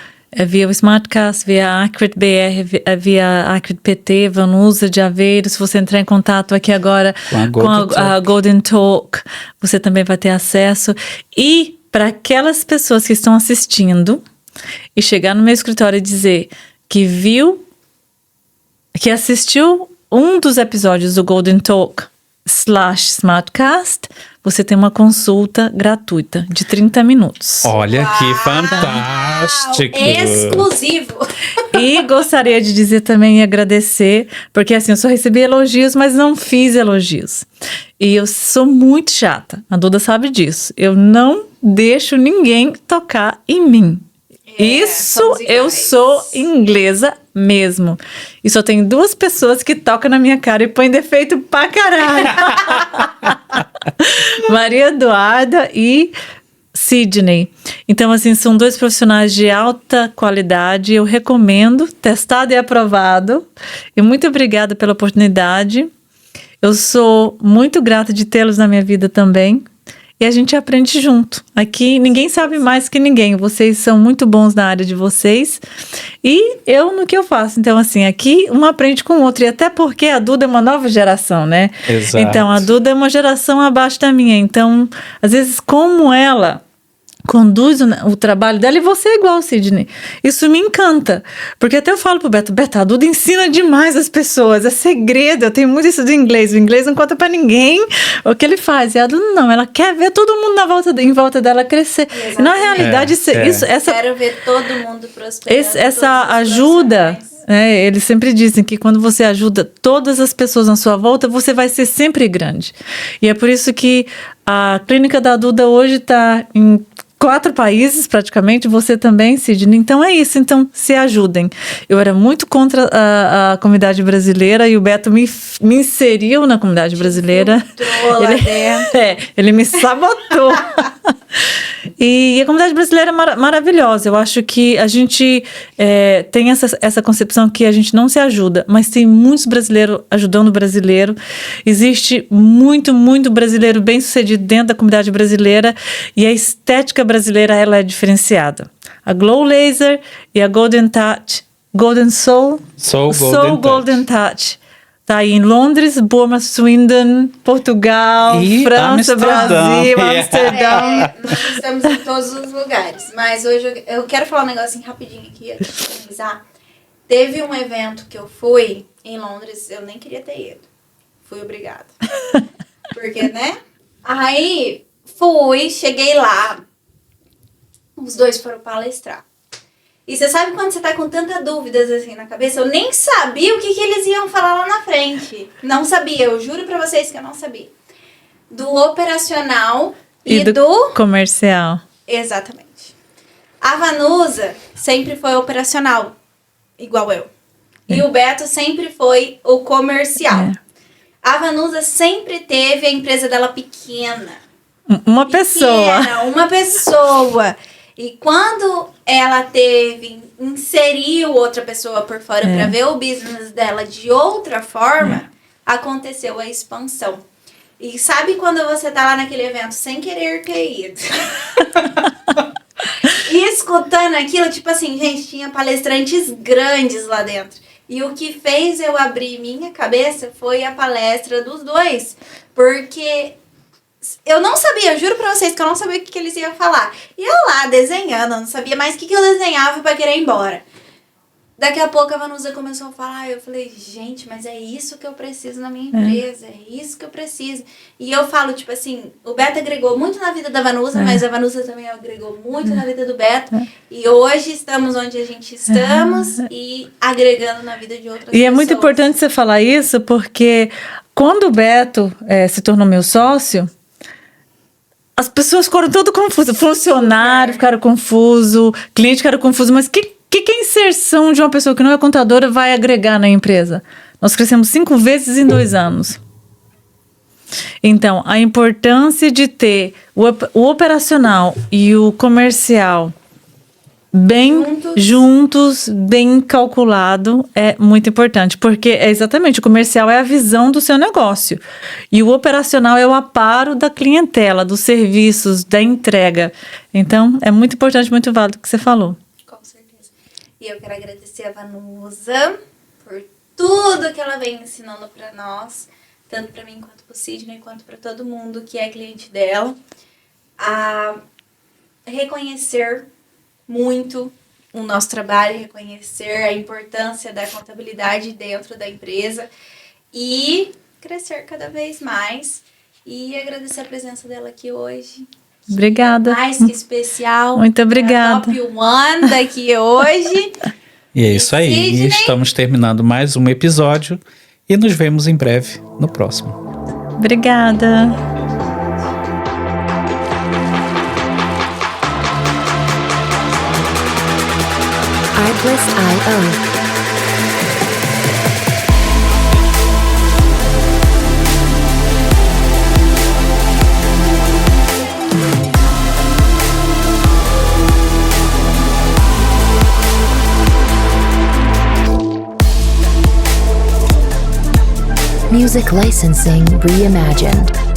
via o Smartcast, via a Accurate BR, via a Accurate PT, Vanusa de Aveiro. Se você entrar em contato aqui agora com a Golden Talk, você também vai ter acesso. E para aquelas pessoas que estão assistindo e chegar no meu escritório e dizer que viu, que assistiu um dos episódios do Golden Talk /Smartcast, você tem uma consulta gratuita de 30 minutos. Olha que Uau! fantástico! Exclusivo! E gostaria de dizer também e agradecer, porque assim, eu só recebi elogios, mas não fiz elogios. E eu sou muito chata, a Duda sabe disso. Eu não deixo ninguém tocar em mim. Isso, eu sou inglesa mesmo. E só tem 2 pessoas que tocam na minha cara e põem defeito pra caralho. Maria Eduarda e Sidney. Então, assim, são 2 profissionais de alta qualidade. Eu recomendo, testado e aprovado. E muito obrigada pela oportunidade. Eu sou muito grata de tê-los na minha vida também. E a gente aprende junto. Aqui ninguém sabe mais que ninguém. Vocês são muito bons na área de vocês. E eu no que eu faço. Então, assim, aqui um aprende com o outro. E até porque a Duda é uma nova geração, né? Exato. Então, a Duda é uma geração abaixo da minha. Então, às vezes, como ela conduz o trabalho dela, e você é igual, Sidney. Isso me encanta. Porque até eu falo pro Beto, a Duda ensina demais as pessoas. É segredo. Eu tenho muito isso do inglês. O inglês não conta pra ninguém o que ele faz. E a Duda não. Ela quer ver todo mundo em volta dela crescer. Exatamente. E na realidade, Quero ver todo mundo prosperando. essa ajuda... eles sempre dizem que quando você ajuda todas as pessoas à sua volta, você vai ser sempre grande. E é por isso que a clínica da Duda hoje está em 4 países, praticamente, você também, Sidney. Então é isso, então se ajudem. Eu era muito contra a comunidade brasileira e o Beto me inseriu na comunidade brasileira. Ele me sabotou. E a comunidade brasileira é maravilhosa. Eu acho que a gente tem essa concepção que a gente não se ajuda, mas tem muitos brasileiros ajudando o brasileiro. Existe muito, muito brasileiro bem-sucedido dentro da comunidade brasileira e a estética brasileira ela é diferenciada. A Glow Laser e a Golden Touch, Golden Touch. Tá aí em Londres, Bournemouth, Swindon, Portugal, e França, Amsterdã. Brasil, Amsterdã. Nós estamos em todos os lugares. Mas hoje eu quero falar um negocinho rapidinho aqui, antes de finalizar. Teve um evento que eu fui em Londres, eu nem queria ter ido. Fui obrigada. Porque, né? Aí cheguei lá. Os 2 foram palestrar. E você sabe quando você tá com tantas dúvidas assim na cabeça? Eu nem sabia o que eles iam falar lá na frente. Não sabia, eu juro pra vocês que eu não sabia. Do operacional e do comercial. Exatamente. A Vanusa sempre foi operacional, igual eu. E o Beto sempre foi o comercial. A Vanusa sempre teve a empresa dela pequena. Uma pessoa. E quando ela inseriu outra pessoa por fora para ver o business dela de outra forma, aconteceu a expansão. E sabe quando você tá lá naquele evento sem querer ter ido? olhando aquilo, tipo assim, gente, tinha palestrantes grandes lá dentro. E o que fez eu abrir minha cabeça foi a palestra dos dois. Porque eu não sabia, eu juro pra vocês que eu não sabia o que eles iam falar. E eu lá desenhando, eu não sabia mais o que eu desenhava pra querer ir embora. Daqui a pouco a Vanusa começou a falar, eu falei, gente, mas é isso que eu preciso na minha empresa, é isso que eu preciso. E eu falo, tipo assim, o Beto agregou muito na vida da Vanusa, mas a Vanusa também agregou muito na vida do Beto. E hoje estamos onde a gente estamos e agregando na vida de outras pessoas. E é muito importante você falar isso, porque quando o Beto se tornou meu sócio, as pessoas ficaram todo confusas. Funcionário ficaram confuso, cliente ficaram confuso, mas que a inserção de uma pessoa que não é contadora vai agregar na empresa? Nós crescemos 5 vezes em 2 anos. Então, a importância de ter o operacional e o comercial bem juntos, bem calculado, é muito importante. Porque exatamente, o comercial é a visão do seu negócio. E o operacional é o aparo da clientela, dos serviços, da entrega. Então, é muito importante, muito válido o que você falou. E eu quero agradecer a Vanusa por tudo que ela vem ensinando para nós, tanto para mim quanto para o Sidney, quanto para todo mundo que é cliente dela, a reconhecer muito o nosso trabalho, reconhecer a importância da contabilidade dentro da empresa e crescer cada vez mais. E agradecer a presença dela aqui hoje. Obrigada. Mais que especial. Muito obrigada. Top 1 daqui hoje. E é isso aí. Sidney. Estamos terminando mais um episódio e nos vemos em breve no próximo. Obrigada. iPlus.io. Music licensing reimagined.